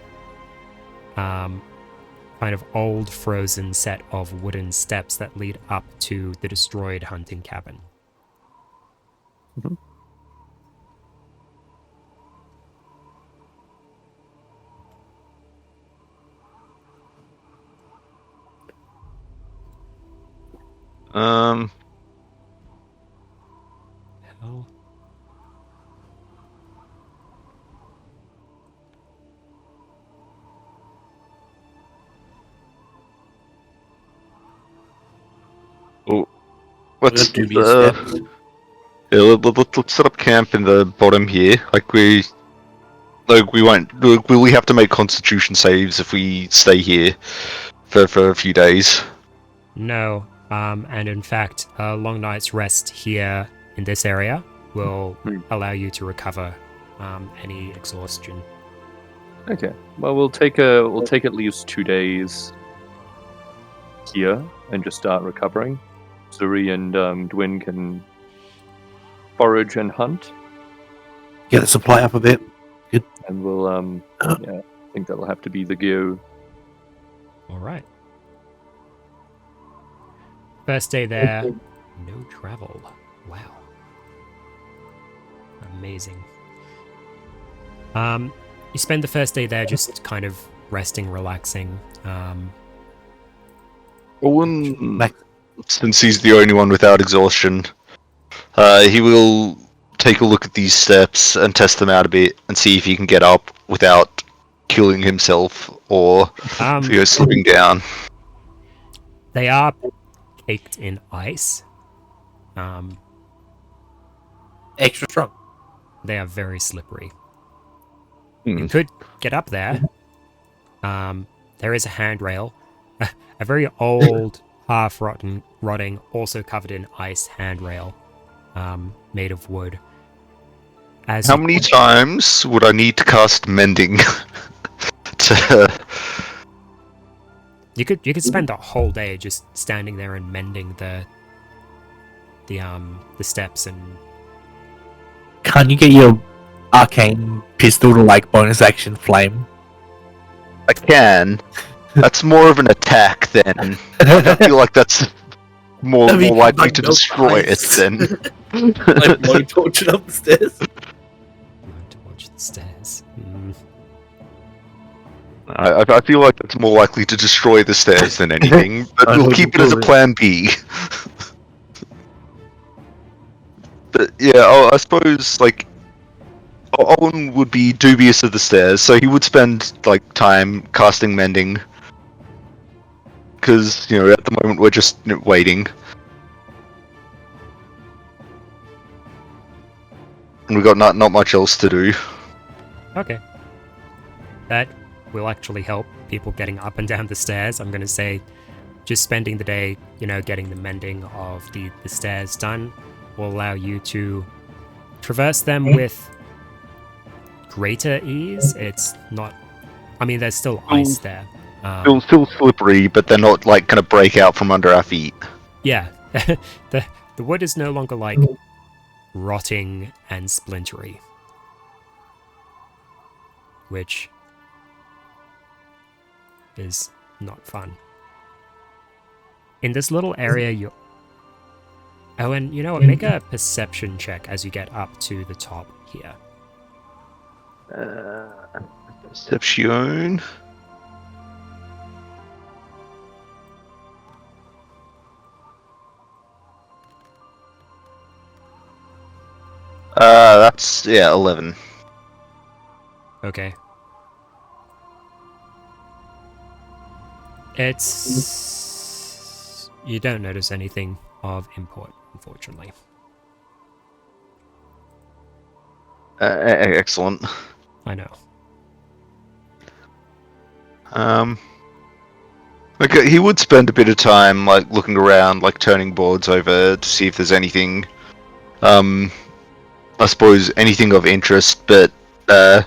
kind of old frozen set of wooden steps that lead up to the destroyed hunting cabin. Mhm. Hell. Let's Dubious steps. yeah, let's set up camp in the bottom here. We won't. Will we have to make Constitution saves if we stay here for a few days? No, and in fact, a long night's rest here in this area will allow you to recover any exhaustion. Okay. Well, we'll take at least 2 days here and just start recovering. Zuri and Dwin can forage and hunt, Get the supply up a bit. and we'll yeah, I think that'll have to be the go. All right. First day there, no travel. Wow. Amazing. You spend the first day there just kind of resting, relaxing. Owen, Max- since he's the only one without exhaustion, he will take a look at these steps and test them out a bit and see if he can get up without killing himself or slipping down. They are caked in ice. Extra strong. They are very slippery. Hmm. You could get up there. There is a handrail, a very old, half-rotting, also covered in ice handrail, made of wood. How many times would I need to cast Mending? You could spend a whole day just standing there and mending the steps and. Can't you get your arcane pistol to like bonus action flame? I can. That's more of an attack then. I feel like that's more I mean, likely like to no destroy it ice. then. Like blowing torch up the stairs. Going to watch the stairs. I feel like that's more likely to destroy the stairs than anything, but I we'll know keep you it as a will. plan B. But yeah, I suppose like Owen would be dubious of the stairs, so he would spend like time casting mending. Because at the moment we're just waiting, and we've got not much else to do. Okay. That will actually help people getting up and down the stairs. I'm going to say just spending the day, getting the mending of the stairs done will allow you to traverse them with greater ease. It's not. I mean, there's still ice there. Still slippery, but they're not like gonna break out from under our feet. Yeah. the wood is no longer like rotting and splintery. Which is not fun. In this little area, you. Oh, and you know what? Make a perception check as you get up to the top here. Perception. That's 11. Okay. It's. You don't notice anything of import, unfortunately. Excellent. I know. Okay, he would spend a bit of time like looking around, like turning boards over to see if there's anything. I suppose anything of interest, but I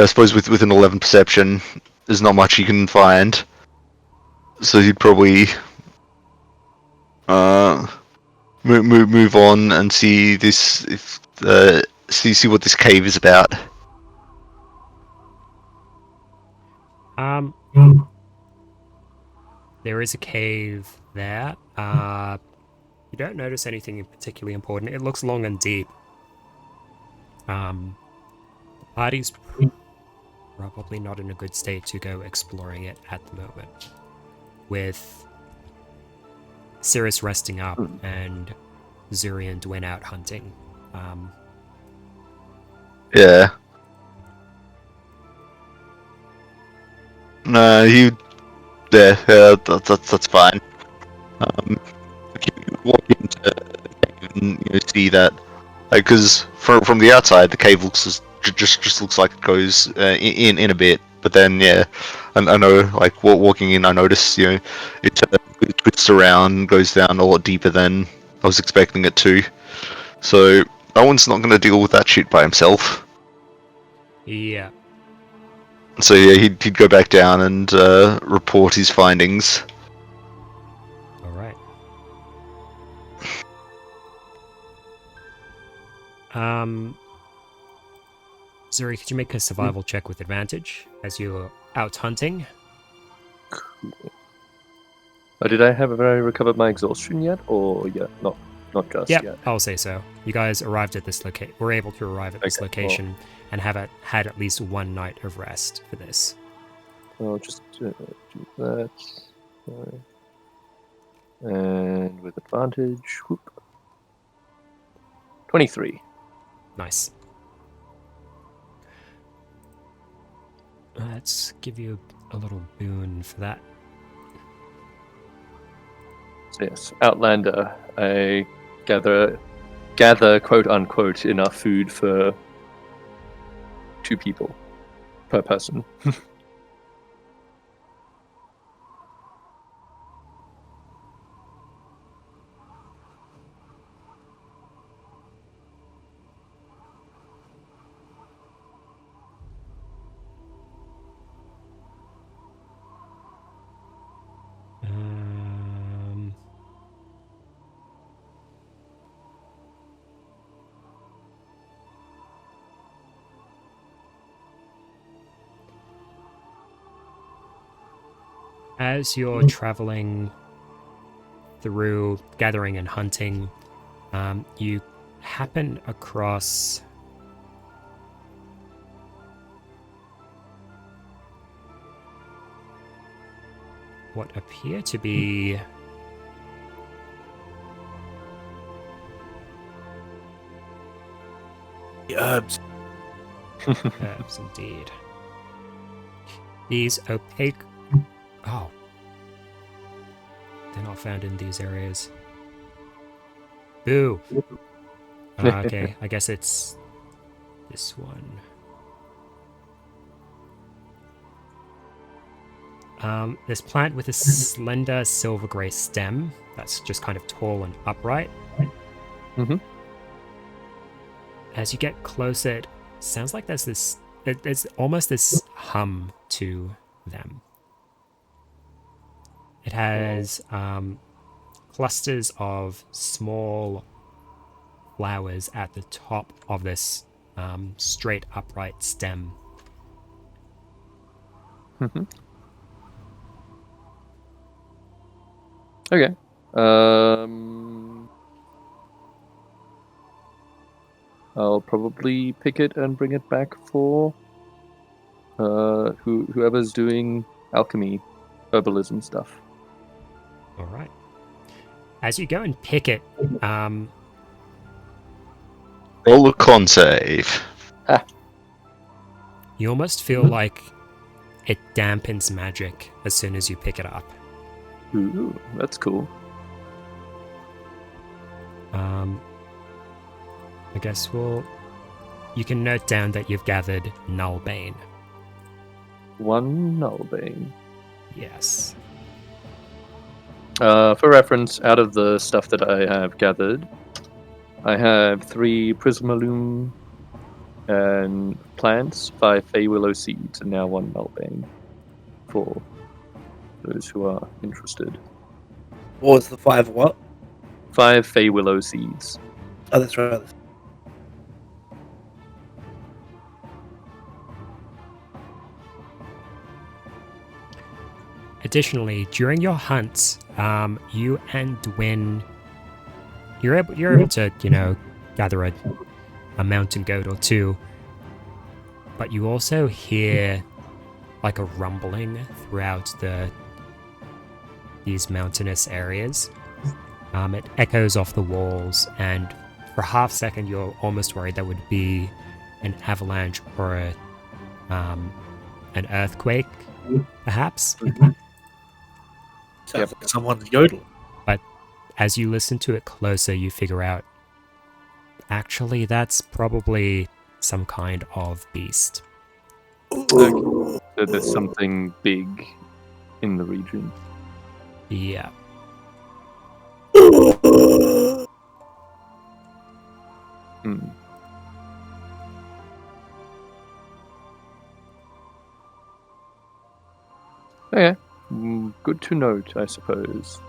suppose with an 11 perception, there's not much you can find. So he'd probably move on and see this if see what this cave is about. There is a cave there. You don't notice anything particularly important. It looks long and deep. The party's probably not in a good state to go exploring it at the moment. With Cirrus resting up and Zuri and Dwin out hunting. Yeah. No, that's fine. Walk into the cave and see that, because from the outside the cave just looks like it goes in a bit, but then I know like walking in I notice it twists around, goes down a lot deeper than I was expecting it to. So Owen's not going to deal with that shit by himself. Yeah. So yeah, he'd go back down and report his findings. Alright. Zuri, could you make a survival check with advantage as you're out hunting? Did I recovered my exhaustion yet, or not just Yep, yet? I'll say so. You guys arrived at this location. Were able to arrive at this Okay, location and have had at least one night of rest for this. I'll just do that. And with advantage, whoop. 23. Nice. Let's give you a little boon for that. So yes, Outlander. I gather quote unquote enough food for 2 people per person. As you're traveling through gathering and hunting, you happen across what appear to be The herbs. Herbs, indeed. These opaque... Oh. They're not found in these areas. Boo! Okay, I guess it's... this one. This plant with a slender silver grey stem that's just kind of tall and upright. Mhm. As you get closer, it sounds like there's this... there's almost this hum to them. It has clusters of small flowers at the top of this straight upright stem. Mhm. Okay. I'll probably pick it and bring it back for whoever's doing alchemy, herbalism stuff. All right. As you go and pick it, Roll a con save. you almost feel like it dampens magic as soon as you pick it up. Ooh, that's cool. I guess you can note down that you've gathered Nullbane. 1 Nullbane. Yes. For reference, out of the stuff that I have gathered, I have 3 Prismalume and plants, 5 Fey Willow seeds, and now 1 Nullbane for those who are interested. What was the 5 what? 5 Fey Willow seeds. Oh, that's right. Additionally, during your hunts, you and Dwin, you're able to, gather a mountain goat or 2, but you also hear like a rumbling throughout these mountainous areas. It echoes off the walls, and for a half second, you're almost worried that would be an avalanche or an earthquake, perhaps. Sounds like someone's yodeling. As you listen to it closer, you figure out, actually, that's probably some kind of beast. So there's something big in the region. Yeah. Hmm. Okay. Good to note, I suppose.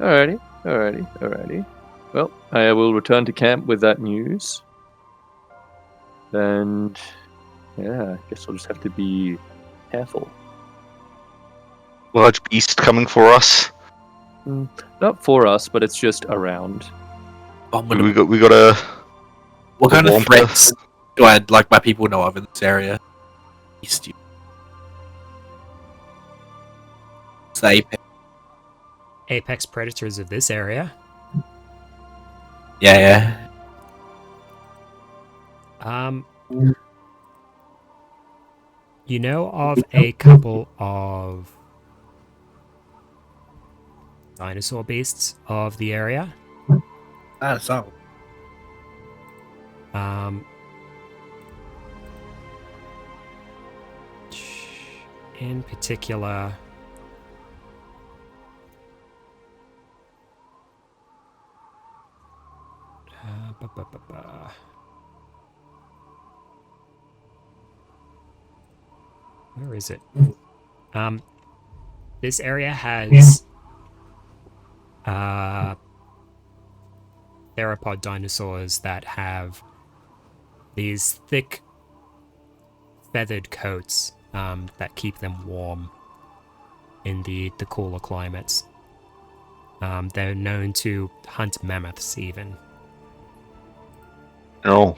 Alrighty. Well, I will return to camp with that news. And yeah, I guess I'll just have to be careful. Large beast coming for us. Not for us, but it's just around. We got a. What kind of Wampa. threats do I like my people know of in this area? East you. Say, Apex predators of this area. yeah. You know of a couple of dinosaur beasts of the area. So. In particular, where is it? This area has theropod dinosaurs that have these thick feathered coats that keep them warm in the cooler climates. They're known to hunt mammoths even. No.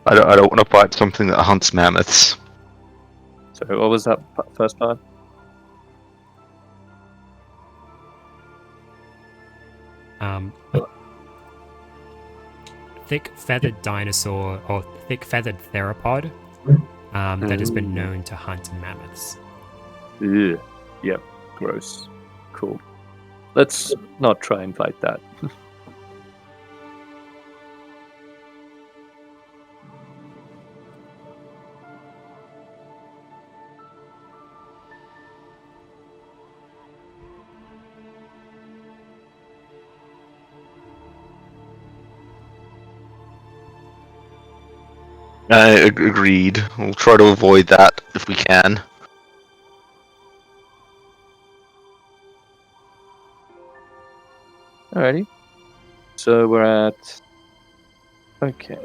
I don't want to fight something that hunts mammoths. So what was that first part? Thick feathered dinosaur or thick feathered theropod that has been known to hunt mammoths. Ugh. Yep. Gross. Cool. Let's not try and fight that. Agreed. We'll try to avoid that if we can. Alrighty. So we're at. Okay.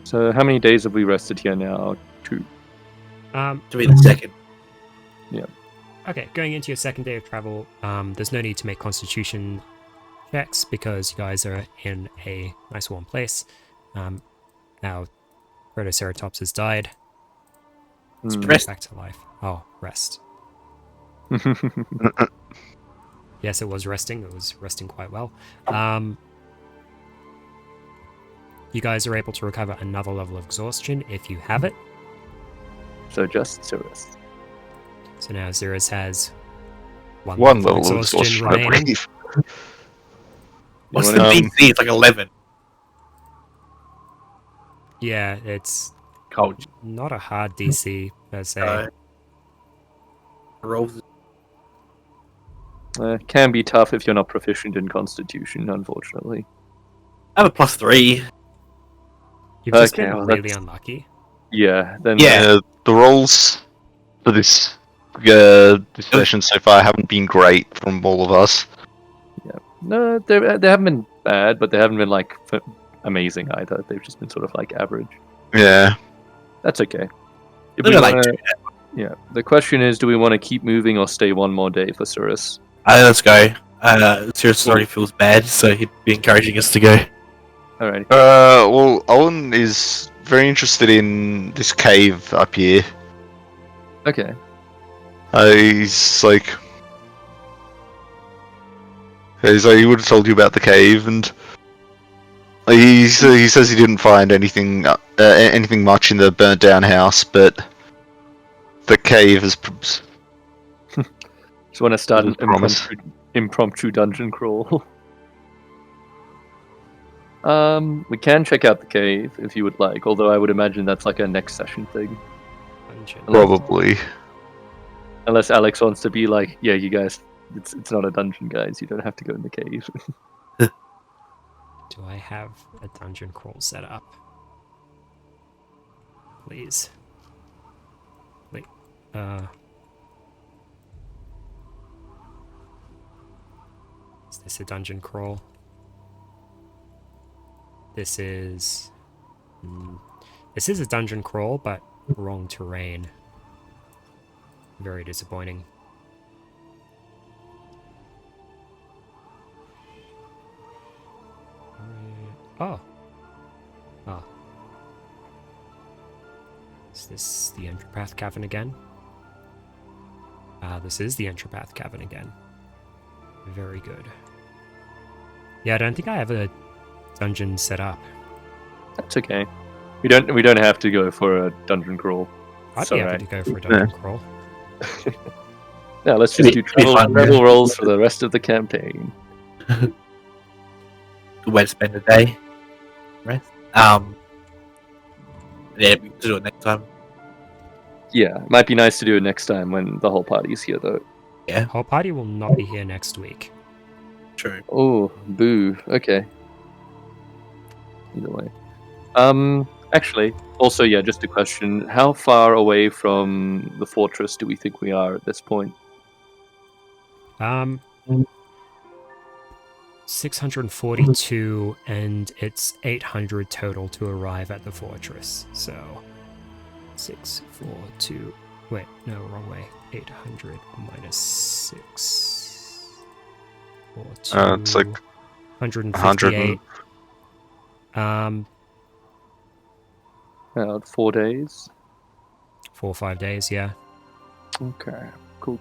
So how many days have we rested here now? 2. Um, To be the second. okay, going into your second day of travel, there's no need to make constitution checks because you guys are in a nice warm place. Now, Protoceratops has died. It's Hmm. rest. Back to life. Oh, rest. Yes, it was resting. It was resting quite well. You guys are able to recover another level of exhaustion if you have it. So just Cirrus. So now Xerus has one One level of level of exhaustion exhaustion, I remaining. believe. What's wanna- the DC? It's like 11. Yeah, it's Cold. not a hard DC per se. Rolls. Can be tough if you're not proficient in Constitution, unfortunately. I have a +3. You've just okay, been well, really that's- unlucky. Yeah. Then Yeah. The rolls for this session so far haven't been great from all of us. No, they haven't been bad, but they haven't been like amazing either. They've just been sort of like average. Yeah. That's okay. If Look we at like wanna- yeah. The question is, do we want to keep moving or stay one more day for Cirrus? let's go. Sirius already feels bad, so he'd be encouraging us to go. Alrighty. Well, Owen is very interested in this cave up here. Okay. He's like, he would have told you about the cave, and he says he didn't find anything much in the burnt down house, but the cave is. Just want to start an Promise. impromptu dungeon crawl. We can check out the cave if you would like, although I would imagine that's like a next session thing. Dungeon. Probably. Unless Alex wants to be like, yeah, you guys, it's not a dungeon, guys. You don't have to go in the cave. Do I have a dungeon crawl set up? Please. Wait. Is this a dungeon crawl? This is a dungeon crawl, but wrong terrain. Very disappointing. Oh. Oh. Is this the Entropath Cavern again? This is the Entropath Cavern again. Very good. Yeah, I don't think I have a dungeon set up. That's okay. We don't have to go for a dungeon crawl. I'd It's be alright. happy to go for a dungeon crawl. Yeah, let's just do It'd be fun, travel yeah. rolls for the rest of the campaign. Good way to spend the day. Rest. Yeah, we can do it next time. Yeah, it might be nice to do it next time when the whole party's here, though. Whole party will not be here next week. True. Oh, boo. Okay. Either way. Actually, also, yeah, just a question. How far away from the fortress do we think we are at this point? 642, and it's 800 total to arrive at the fortress. So, 642. Wait, no, wrong way. 800 minus 6. 42, It's like 158. Um, 4 days? 4 or 5 days, yeah. Okay. Cool.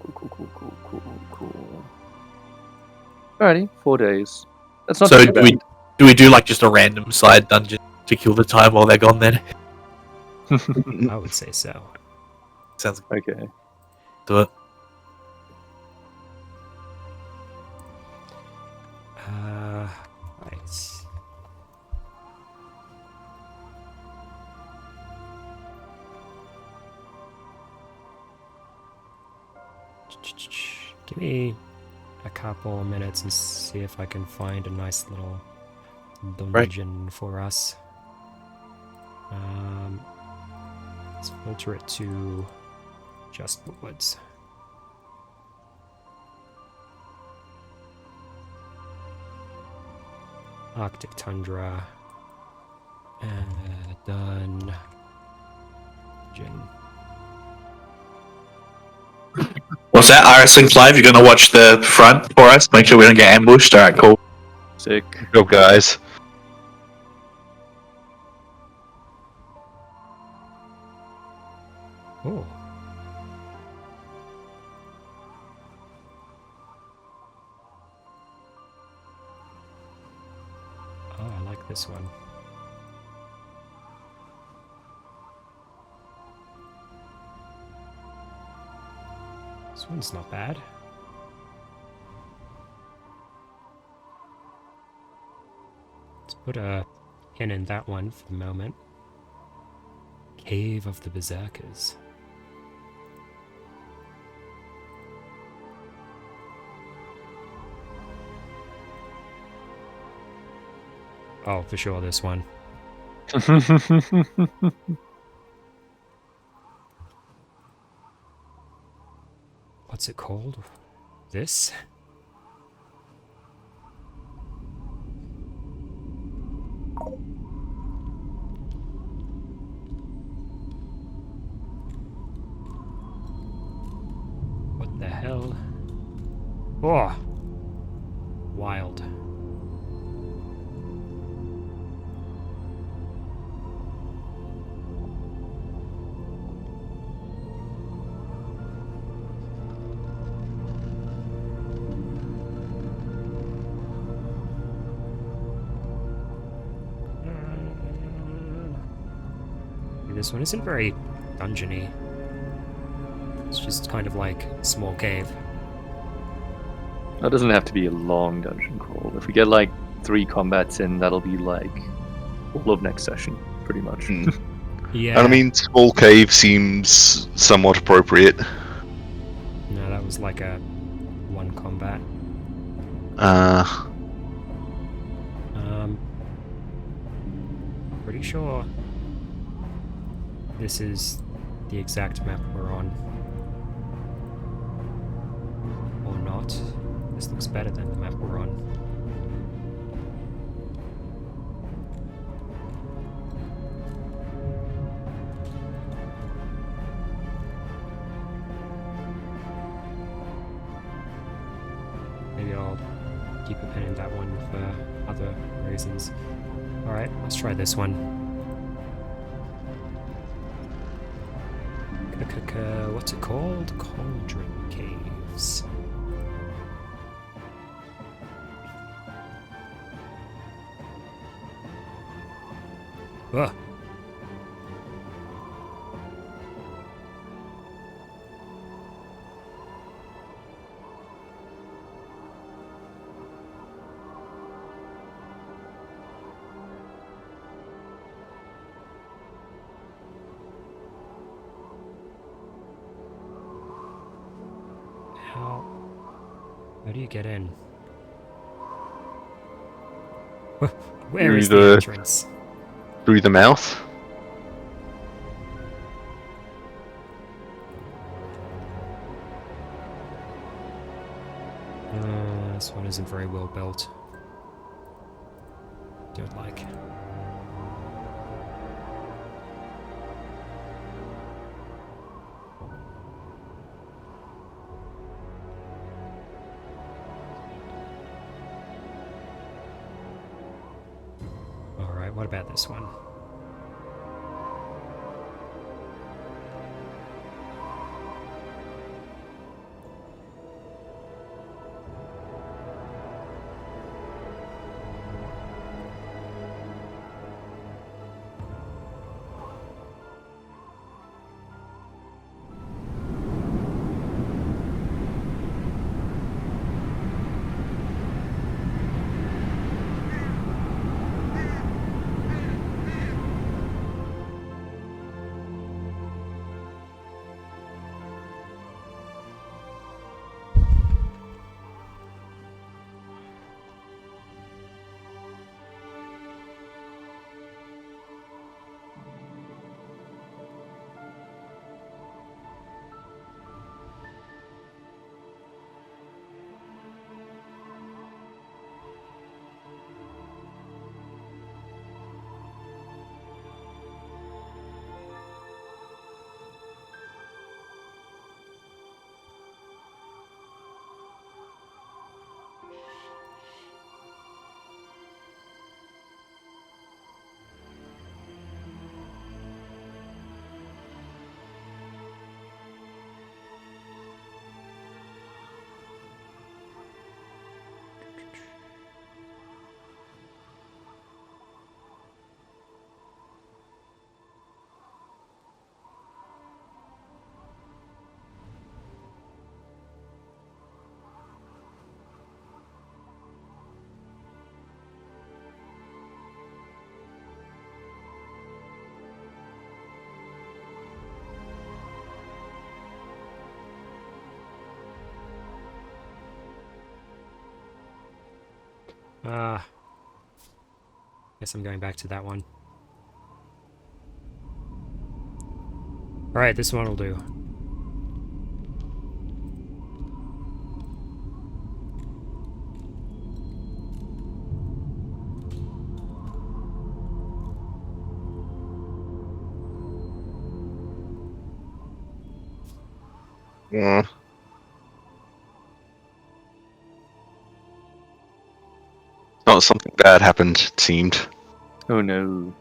Alrighty, 4 days. That's not So too do bad. we do like just a random side dungeon to kill the time while they're gone? Then I would say so. sounds Okay. to it. Right. Give me a couple minutes and see if I can find a nice little dungeon for us. Let's filter it to just the woods. Arctic tundra. Done. What's that? Iris and Clive, you're gonna watch the front for us? Make sure we don't get ambushed. Alright, cool. Sick. Go, guys. Oh. Oh, I like this one. This one's not bad. Let's put a pin in that one for the moment. Cave of the Berserkers. Oh, for sure, this one. What's it called? This? What the hell? Oh! Wild. This one isn't very dungeony. It's just kind of like a small cave. That doesn't have to be a long dungeon crawl. If we get like 3 combats in, that'll be like all of next session, pretty much. Yeah. And I mean, small cave seems somewhat appropriate. No, that was like a one combat. Pretty sure this is the exact map we're on. Or not. This looks better than the map we're on. Maybe I'll keep a pin in that one for other reasons. Alright, let's try this one. What's it called? Cauldron Caves. Ugh. How do you get in? Where is the entrance? Through the mouth. This one isn't very well built. Don't like. Alright, what about this one? Guess I'm going back to that one. Alright, this one will do. Yeah. Oh, something bad happened, it seemed. Oh no.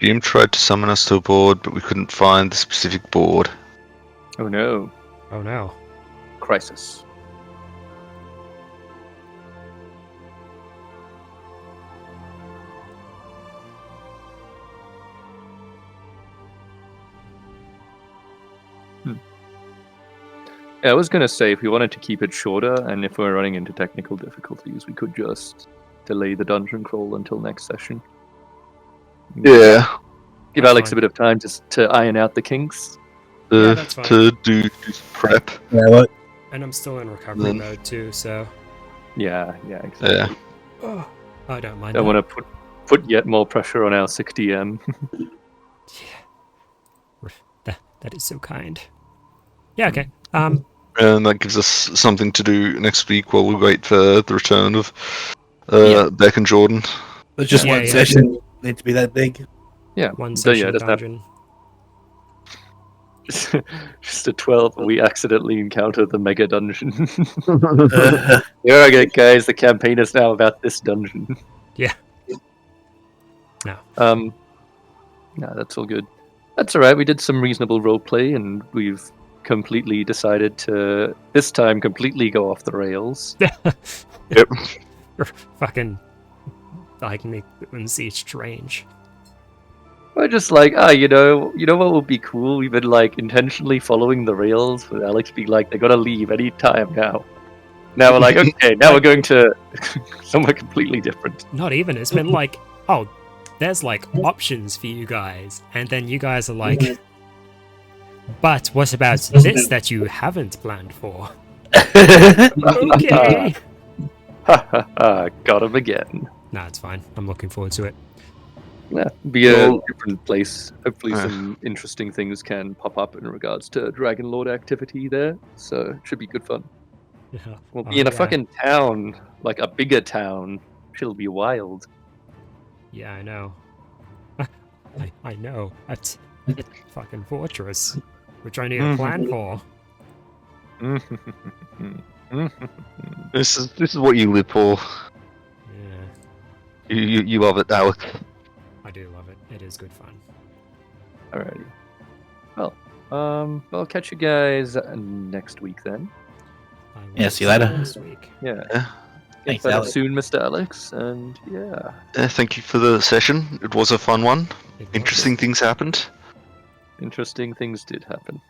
Jim tried to summon us to a board, but we couldn't find the specific board. Oh no. Oh no. Crisis. Yeah, I was going to say, if we wanted to keep it shorter, and if we're running into technical difficulties, we could just delay the dungeon crawl until next session. Yeah. Give That's Alex fine. a bit of time to iron out the kinks. Yeah, that's fine. To do some prep. Yeah, what? And I'm still in recovery Then- mode too, so... Yeah, exactly. Yeah. Oh, I don't mind Don't that. want to put yet more pressure on our 6DM. That is so kind. Yeah, okay. And that gives us something to do next week while we wait for the return of Yeah. Beck and Jordan. It's just Yeah, one yeah. session. Need to be that big. Yeah, One so, session yeah, just have dungeon. just a 12. We accidentally encounter the mega dungeon. Uh, Here I go, guys. The campaign is now about this dungeon. Yeah. No. No, that's all good. That's all right. We did some reasonable roleplay, and we've completely decided to this time completely go off the rails. Yep. Fucking... Like, make see strange. We're just like, you know what would be cool? We've been like intentionally following the rails with Alex being like, they gotta leave any time now. Now we're like, okay, now we're going to somewhere completely different. Not even. It's been like, oh, there's like options for you guys. And then you guys are like, but what about this that you haven't planned for? Okay. Ha ha ha, got him again. Nah, it's fine. I'm looking forward to it. Yeah, be a Well, different place. Hopefully, uh. some interesting things can pop up in regards to Dragon Lord activity there. So it should be good fun. Yeah. We'll Oh, be in a yeah. fucking town, like a bigger town. It'll be wild. Yeah, I know. I know. It's fucking fortress, which I need a plan for. This is what you live for. Yeah, You love it, Alex. I do love it. It is good fun. Alrighty. Well, I'll catch you guys next week then. I will Yeah, see you later. Next week. Yeah. Yeah. Get Thanks, better Alex. soon, Mr. Alex. And yeah, Thank you for the session. It was a fun one. It was. Interesting things happened. interesting things did happen.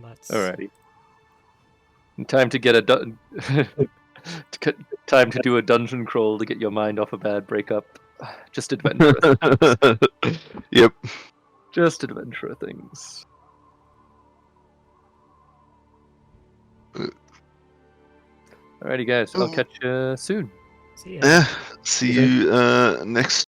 Let's... Alrighty. And time to get a time to do a dungeon crawl to get your mind off a bad breakup. Just adventure. Yep. Just adventure things. Alrighty, guys. I'll catch you soon. See ya. Yeah. See you next